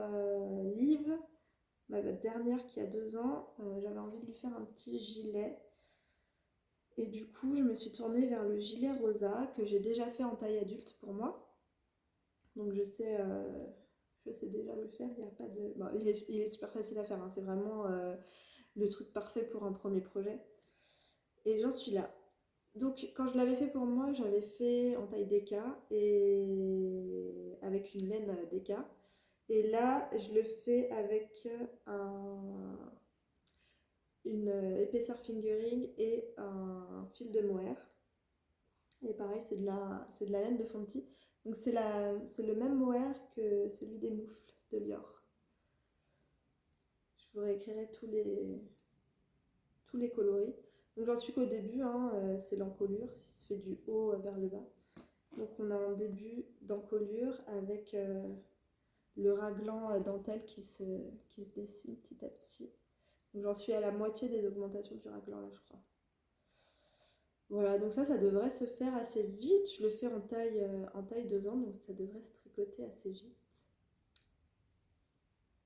Speaker 1: Liv, ma dernière qui a 2 ans. J'avais envie de lui faire un petit gilet. Et du coup, je me suis tournée vers le gilet rosa que j'ai déjà fait en taille adulte pour moi. Donc je sais déjà le faire. Il y a pas de... Bon, il est super facile à faire, hein. C'est vraiment le truc parfait pour un premier projet. Et j'en suis là. Donc quand je l'avais fait pour moi, j'avais fait en taille DK et avec une laine DK. Et là, je le fais avec une épaisseur fingering et un fil de mohair. Et pareil, c'est de la laine de Fonty. Donc c'est le même mohair que celui des moufles de Lior. Je vous réécrirai tous les coloris. Donc j'en suis qu'au début, hein, c'est l'encolure, ça se fait du haut vers le bas. Donc on a un début d'encolure avec le raglan dentelle qui se dessine petit à petit. Donc j'en suis à la moitié des augmentations du raglan là, je crois. Voilà, donc ça devrait se faire assez vite. Je le fais en taille 2 ans, donc ça devrait se tricoter assez vite.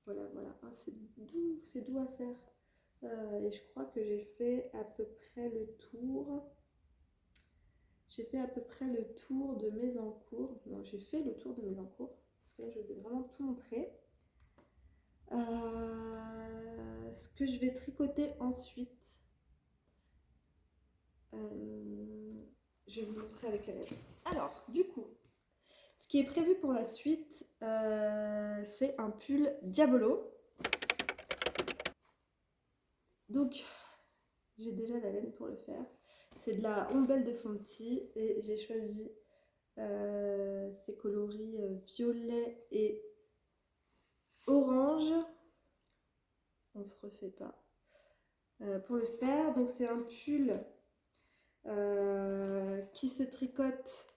Speaker 1: Voilà. Ah, c'est doux à faire. Et je crois que j'ai fait à peu près le tour. J'ai fait à peu près le tour de mes encours. Non, j'ai fait le tour de mes encours. Parce que là, je vous ai vraiment tout montré. Ce que je vais tricoter ensuite, je vais vous montrer avec la laine. Alors, du coup, ce qui est prévu pour la suite, c'est un pull Diabolo. Donc, j'ai déjà la laine pour le faire. C'est de la ombelle de Fonty et j'ai choisi ces coloris violet et orange. On ne se refait pas. Pour le faire, donc c'est un pull qui se tricote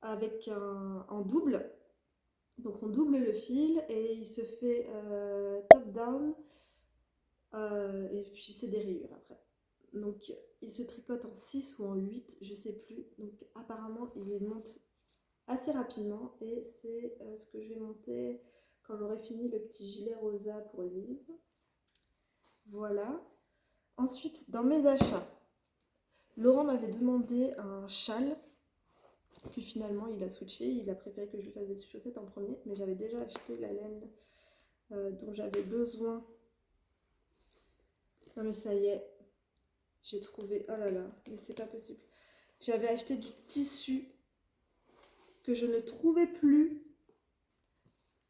Speaker 1: avec en double. Donc on double le fil et il se fait top down et puis c'est des rayures après. Donc il se tricote en 6 ou en 8, je sais plus. Donc apparemment il monte assez rapidement et c'est ce que je vais monter quand j'aurai fini le petit gilet rosa pour Liv. Voilà. Ensuite, dans mes achats, Laurent m'avait demandé un châle. Puis finalement, il a switché. Il a préféré que je lui fasse des chaussettes en premier. Mais j'avais déjà acheté la laine dont j'avais besoin. Non mais ça y est. J'ai trouvé... Oh là là, mais c'est pas possible. J'avais acheté du tissu que je ne trouvais plus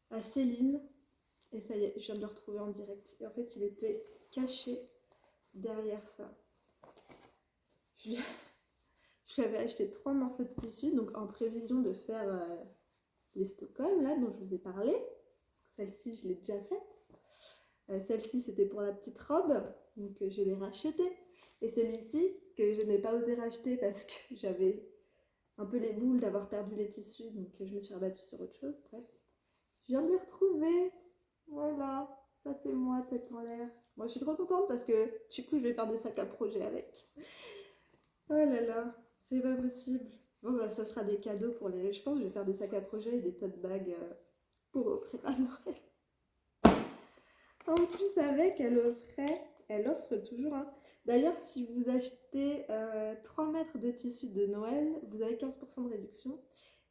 Speaker 1: à Céline. Et ça y est, je viens de le retrouver en direct. Et en fait, il était caché derrière ça. Je lui avais acheté 3 morceaux de tissu, donc en prévision de faire les Stockholm, là, dont je vous ai parlé. Celle-ci, je l'ai déjà faite. Celle-ci, c'était pour la petite robe, donc je l'ai rachetée. Et celui-ci, que je n'ai pas osé racheter parce que j'avais un peu les boules d'avoir perdu les tissus, donc je me suis rabattue sur autre chose. Bref, je viens de les retrouver. Voilà, ça c'est fais-moi tête en l'air. Moi, je suis trop contente parce que du coup, je vais faire des sacs à projet avec. Oh là là, c'est pas possible. Bon, bah, ça fera des cadeaux pour les. Je pense que je vais faire des sacs à projet et des tote bags pour offrir à Noël. En plus, avec, elle offre toujours un. D'ailleurs, si vous achetez 3 mètres de tissu de Noël, vous avez 15% de réduction.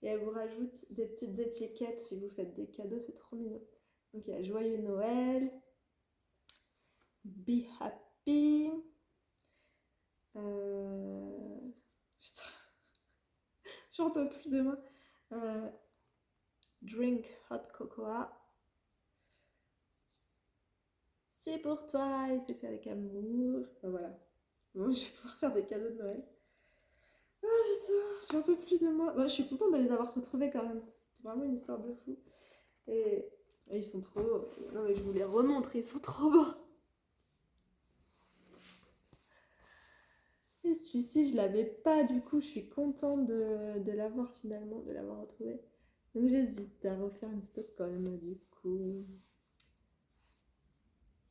Speaker 1: Et elle vous rajoute des petites étiquettes si vous faites des cadeaux, c'est trop mignon. Donc il y a Joyeux Noël, Be Happy. Putain, j'en peux plus de moi. Drink Hot Cocoa. C'est pour toi et c'est fait avec amour. Enfin, voilà. Bon, je vais pouvoir faire des cadeaux de Noël. Ah putain, j'en peux plus de moi. Moi, je suis contente de les avoir retrouvés quand même. C'était vraiment une histoire de fou. Et ils sont trop beaux. Non mais je vous les remontre, ils sont trop beaux. Et celui-ci, je l'avais pas, du coup, je suis contente de l'avoir finalement, de l'avoir retrouvé. Donc j'hésite à refaire une Stockholm, du coup.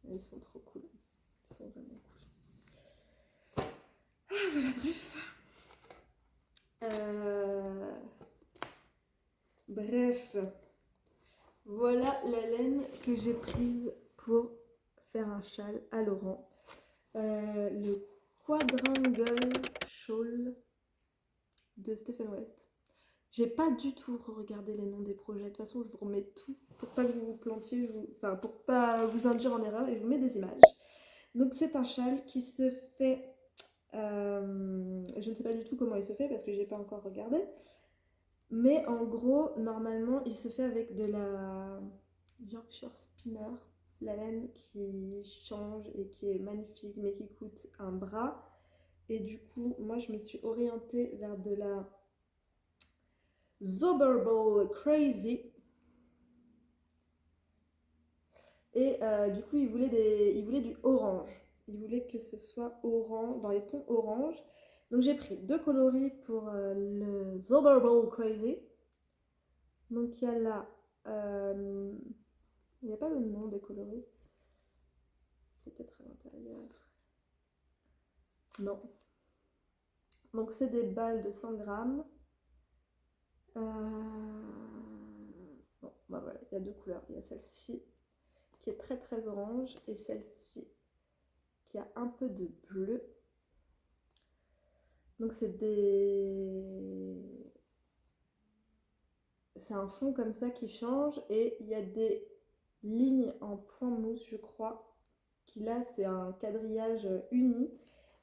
Speaker 1: Ils sont trop cool. Ils sont vraiment cool. Ah, voilà, bref. Bref. Voilà la laine que j'ai prise pour faire un châle à Laurent. Le Quadrangle Shawl de Stephen West. J'ai pas du tout regardé les noms des projets. De toute façon, je vous remets tout pour pas que vous vous plantiez, enfin pour pas vous induire en erreur, et je vous mets des images. Donc c'est un châle qui se fait. Je ne sais pas du tout comment il se fait parce que j'ai pas encore regardé. Mais en gros, normalement, il se fait avec de la Yorkshire Spinner, la laine qui change et qui est magnifique, mais qui coûte un bras. Et du coup, moi, je me suis orientée vers de la Zoberball Crazy. Et du coup, il voulait du orange. Il voulait que ce soit orange, dans les tons orange. Donc j'ai pris 2 coloris pour le Zoberball Crazy. Donc il y a là, il n'y a pas le nom des coloris. Peut-être à l'intérieur. Non. Donc c'est des balles de 100 grammes. Bon, bah voilà, il y a 2 couleurs. Il y a celle-ci qui est très très orange et celle-ci qui a un peu de bleu. Donc c'est un fond comme ça qui change et il y a des lignes en point mousse, je crois, qui là c'est un quadrillage uni.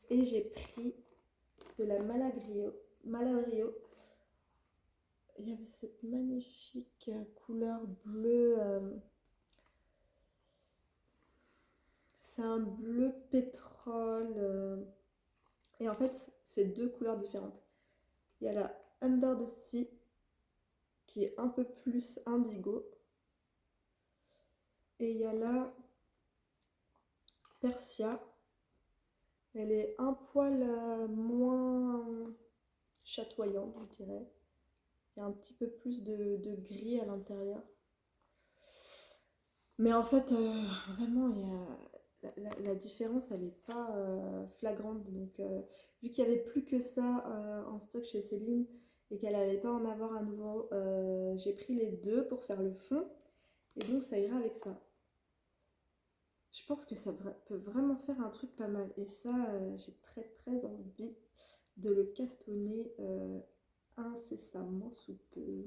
Speaker 1: Et j'ai pris de la Malagrio. Il y avait cette magnifique couleur bleue. C'est un bleu pétrole. Et en fait, c'est 2 couleurs différentes. Il y a la Under the Sea qui est un peu plus indigo. Et il y a la Persia. Elle est un poil moins chatoyante, je dirais. Il y a un petit peu plus de gris à l'intérieur. Mais en fait, vraiment, la différence, elle n'est pas flagrante. Donc, vu qu'il n'y avait plus que ça en stock chez Céline et qu'elle n'allait pas en avoir à nouveau, j'ai pris les 2 pour faire le fond. Et donc, ça ira avec ça. Je pense que ça peut vraiment faire un truc pas mal. Et ça, j'ai très très envie de le castonner incessamment sous peu.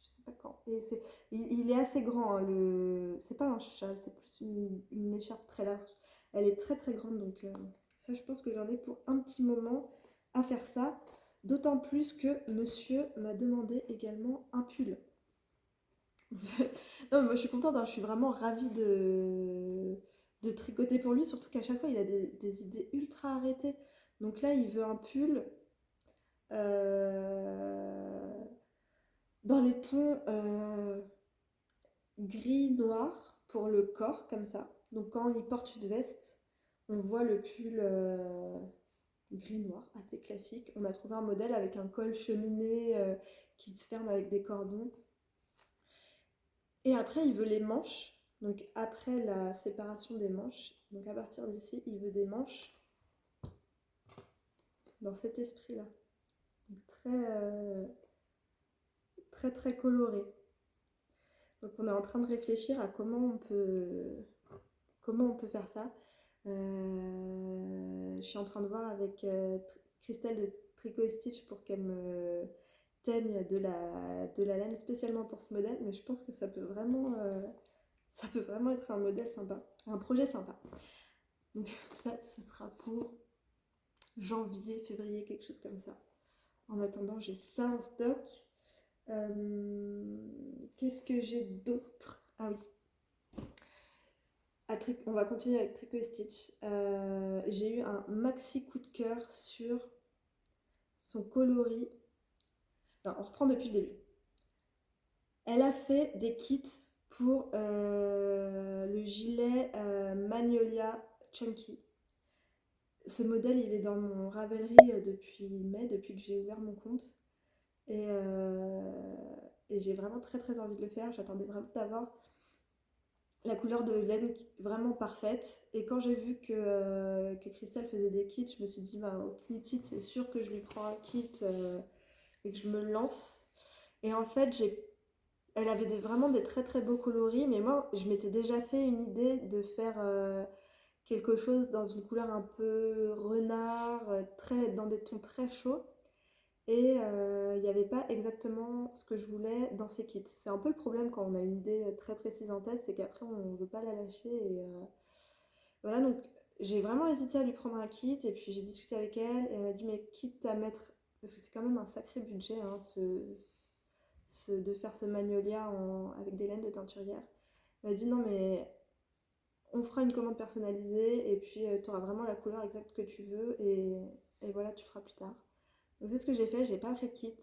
Speaker 1: Je sais pas quand. Et il est assez grand, hein, c'est pas un châle, c'est plus une écharpe très large. Elle est très très grande, donc ça je pense que j'en ai pour un petit moment à faire ça. D'autant plus que monsieur m'a demandé également un pull. Non, mais moi je suis contente, hein, je suis vraiment ravie de tricoter pour lui, surtout qu'à chaque fois il a des idées ultra arrêtées. Donc là il veut un pull euh, dans les tons gris-noir pour le corps, comme ça. Donc quand il porte une veste, on voit le pull gris-noir, assez classique. On a trouvé un modèle avec un col cheminé qui se ferme avec des cordons. Et après, il veut les manches Donc après la séparation des manches, donc à partir d'ici, il veut des manches dans cet esprit-là. Donc très très coloré. Donc on est en train de réfléchir à comment on peut faire ça. Je suis en train de voir avec Christelle de Tricot et Stitch pour qu'elle me teigne de la laine spécialement pour ce modèle, mais je pense que ça peut vraiment être un modèle sympa, un projet sympa. Donc ça, ce sera pour janvier, février, quelque chose comme ça. En attendant, j'ai ça en stock. Qu'est-ce que j'ai d'autre? Ah oui, on va continuer avec Tricot et Stitch. J'ai eu un maxi coup de cœur sur son coloris. Non, on reprend depuis le début. Elle a fait des kits pour le gilet Magnolia Chunky. Ce modèle, il est dans mon Ravelry depuis mai, depuis que j'ai ouvert mon compte. Et, et j'ai vraiment très très envie de le faire. J'attendais vraiment d'avoir la couleur de laine vraiment parfaite. Et quand j'ai vu que Christelle faisait des kits, je me suis dit, bah, au Knitted, c'est sûr que je lui prends un kit et que je me lance. Et en fait, elle avait vraiment des très très beaux coloris, mais moi, je m'étais déjà fait une idée de faire quelque chose dans une couleur un peu renard, dans des tons très chauds. Et il n'y avait pas exactement ce que je voulais dans ces kits. C'est un peu le problème quand on a une idée très précise en tête, c'est qu'après on ne veut pas la lâcher. Et voilà, donc j'ai vraiment hésité à lui prendre un kit et puis j'ai discuté avec elle et elle m'a dit mais quitte à mettre, parce que c'est quand même un sacré budget hein, de faire ce magnolia avec des laines de teinturière. Elle m'a dit non mais on fera une commande personnalisée et puis tu auras vraiment la couleur exacte que tu veux et voilà, tu feras plus tard. Donc c'est ce que j'ai fait, j'ai pas pris de kit.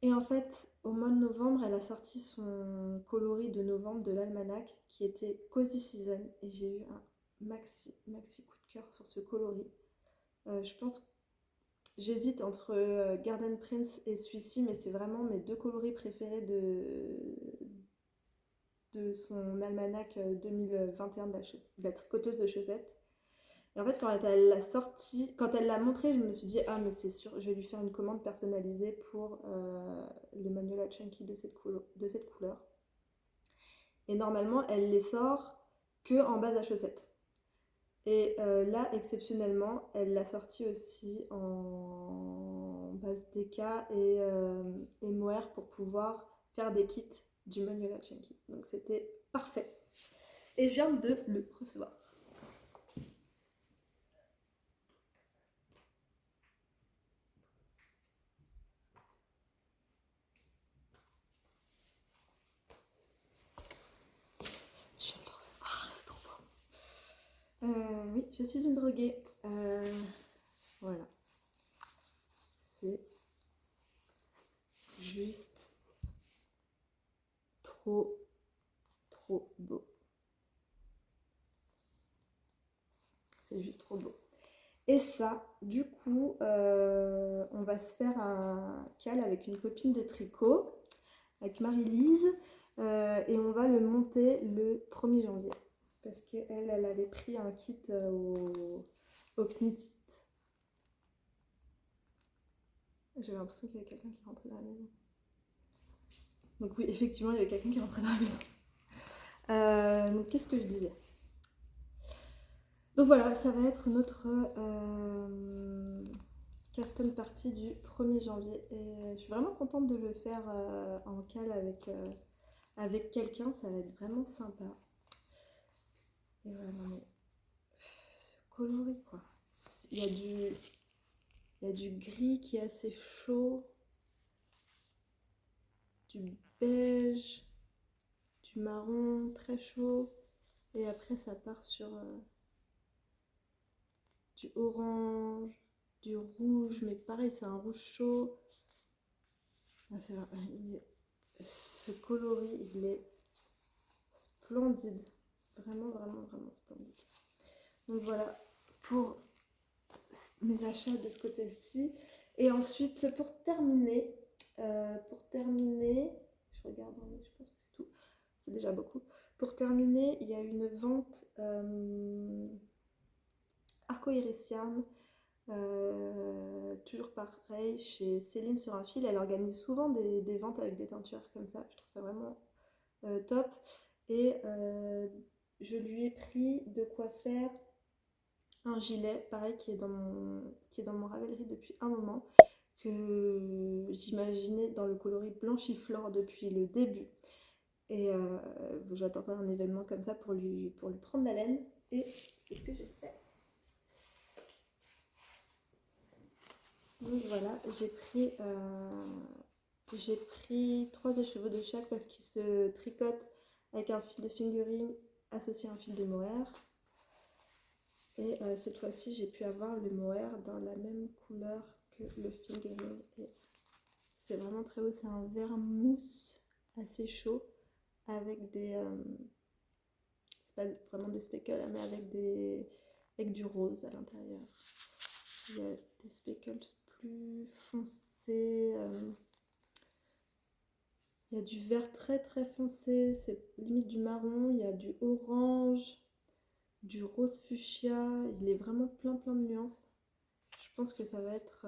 Speaker 1: Et en fait, au mois de novembre, elle a sorti son coloris de novembre de l'almanach qui était Cozy Season et j'ai eu un maxi coup de cœur sur ce coloris. Je pense que j'hésite entre Garden Prince et celui-ci, mais c'est vraiment mes deux coloris préférés de son almanach 2021 de la tricoteuse de chaussettes. Et en fait, quand elle l'a sorti, quand elle l'a montré, je me suis dit, ah, mais c'est sûr, je vais lui faire une commande personnalisée pour le Magnolia Chunky de cette couleur. Et normalement, elle les sort que en base à chaussettes. Et là, exceptionnellement, elle l'a sorti aussi en base DK et mohair pour pouvoir faire des kits du Magnolia Chunky. Donc c'était parfait. Et je viens de le recevoir. Je viens de le recevoir, c'est trop beau. Oui, je suis une droguée. Voilà. C'est juste trop, trop beau. C'est juste trop beau. Et ça, du coup, on va se faire un cal avec une copine de tricot, avec Marie-Lise, et on va le monter le 1er janvier. Parce qu'elle, elle avait pris un kit au Knitted. J'avais l'impression qu'il y avait quelqu'un qui rentrait dans la maison. Donc oui, effectivement, il y avait quelqu'un qui rentrait dans la maison. Donc qu'est-ce que je disais? Donc voilà, ça va être notre custom party du 1er janvier. Et je suis vraiment contente de le faire en cal avec quelqu'un, ça va être vraiment sympa. Et voilà, non mais ce coloris quoi. Il y a du gris qui est assez chaud, du beige, du marron très chaud. Et après ça part sur du orange, du rouge, mais pareil, c'est un rouge chaud. Ah, ce coloris, il est splendide. Vraiment, vraiment, vraiment splendide. Donc voilà pour mes achats de ce côté-ci. Et ensuite, pour terminer, je regarde, je pense que c'est tout. C'est déjà beaucoup. Pour terminer, il y a une vente Arcoiris Yarn, toujours pareil, chez Céline sur un fil. Elle organise souvent des ventes avec des teintures comme ça. Je trouve ça vraiment top. Et je lui ai pris de quoi faire un gilet, pareil, qui est dans mon Ravelry depuis un moment, que j'imaginais dans le coloris blanchiflore depuis le début. Et j'attendais un événement comme ça pour lui prendre la laine. Et c'est ce que j'ai fait. Donc voilà, j'ai pris 3 écheveaux de chaque parce qu'ils se tricotent avec un fil de fingering associé à un fil de mohair. Et cette fois-ci, j'ai pu avoir le mohair dans la même couleur que le fingering. Et c'est vraiment très beau, c'est un vert mousse assez chaud avec c'est pas vraiment des speckles, mais avec du rose à l'intérieur. Il y a des speckles plus foncés. Il y a du vert très très foncé, c'est limite du marron. Il y a du orange, du rose fuchsia. Il est vraiment plein plein de nuances. Je pense que ça va être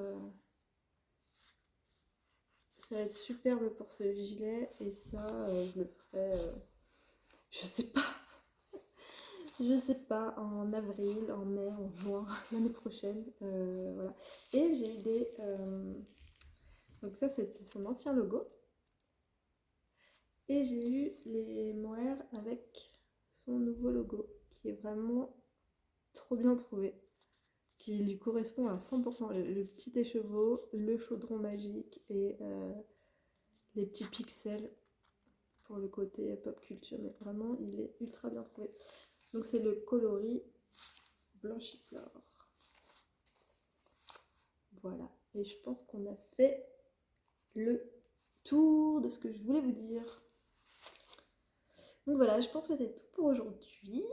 Speaker 1: superbe pour ce gilet. Et ça, je le ferai, je sais pas. Je sais pas, en avril, en mai, en juin, l'année prochaine. Voilà. Et j'ai eu donc ça, c'était son ancien logo. Et j'ai eu les mohair avec son nouveau logo, qui est vraiment trop bien trouvé, qui lui correspond à 100%. Le petit écheveau, le chaudron magique et les petits pixels pour le côté pop culture. Mais vraiment, il est ultra bien trouvé. Donc c'est le coloris blanchiflore. Voilà. Et je pense qu'on a fait le tour de ce que je voulais vous dire. Donc voilà, je pense que c'est tout pour aujourd'hui.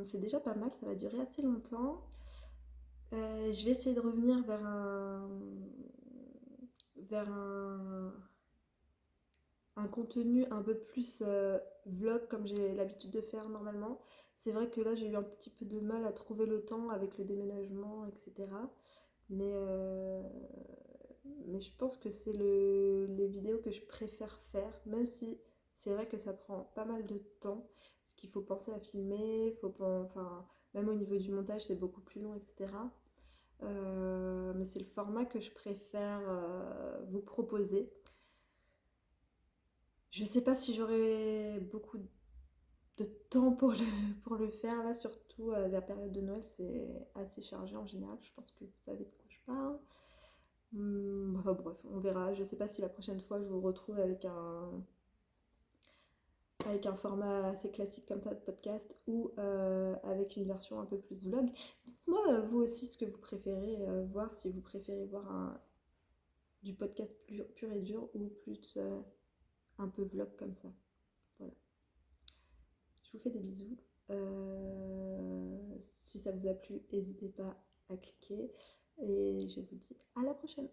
Speaker 1: C'est déjà pas mal, ça va durer assez longtemps. Je vais essayer de revenir vers un contenu un peu plus vlog comme j'ai l'habitude de faire normalement. C'est vrai que là j'ai eu un petit peu de mal à trouver le temps avec le déménagement, etc. Mais, euh, mais je pense que c'est les vidéos que je préfère faire, même si c'est vrai que ça prend pas mal de temps, parce qu'il faut penser à filmer, enfin, même au niveau du montage c'est beaucoup plus long, etc. Mais c'est le format que je préfère vous proposer. Je sais pas si j'aurai beaucoup de temps pour le faire, là surtout la période de Noël c'est assez chargé en général, je pense que vous savez de quoi je parle. Enfin bref, on verra. Je sais pas si la prochaine fois je vous retrouve avec un format assez classique comme ça de podcast ou avec une version un peu plus vlog. Dites-moi vous aussi ce que vous préférez voir, si vous préférez voir du podcast pur et dur ou plus un peu vlog comme ça. Voilà. Je vous fais des bisous. Si ça vous a plu, n'hésitez pas à cliquer et je vous dis à la prochaine.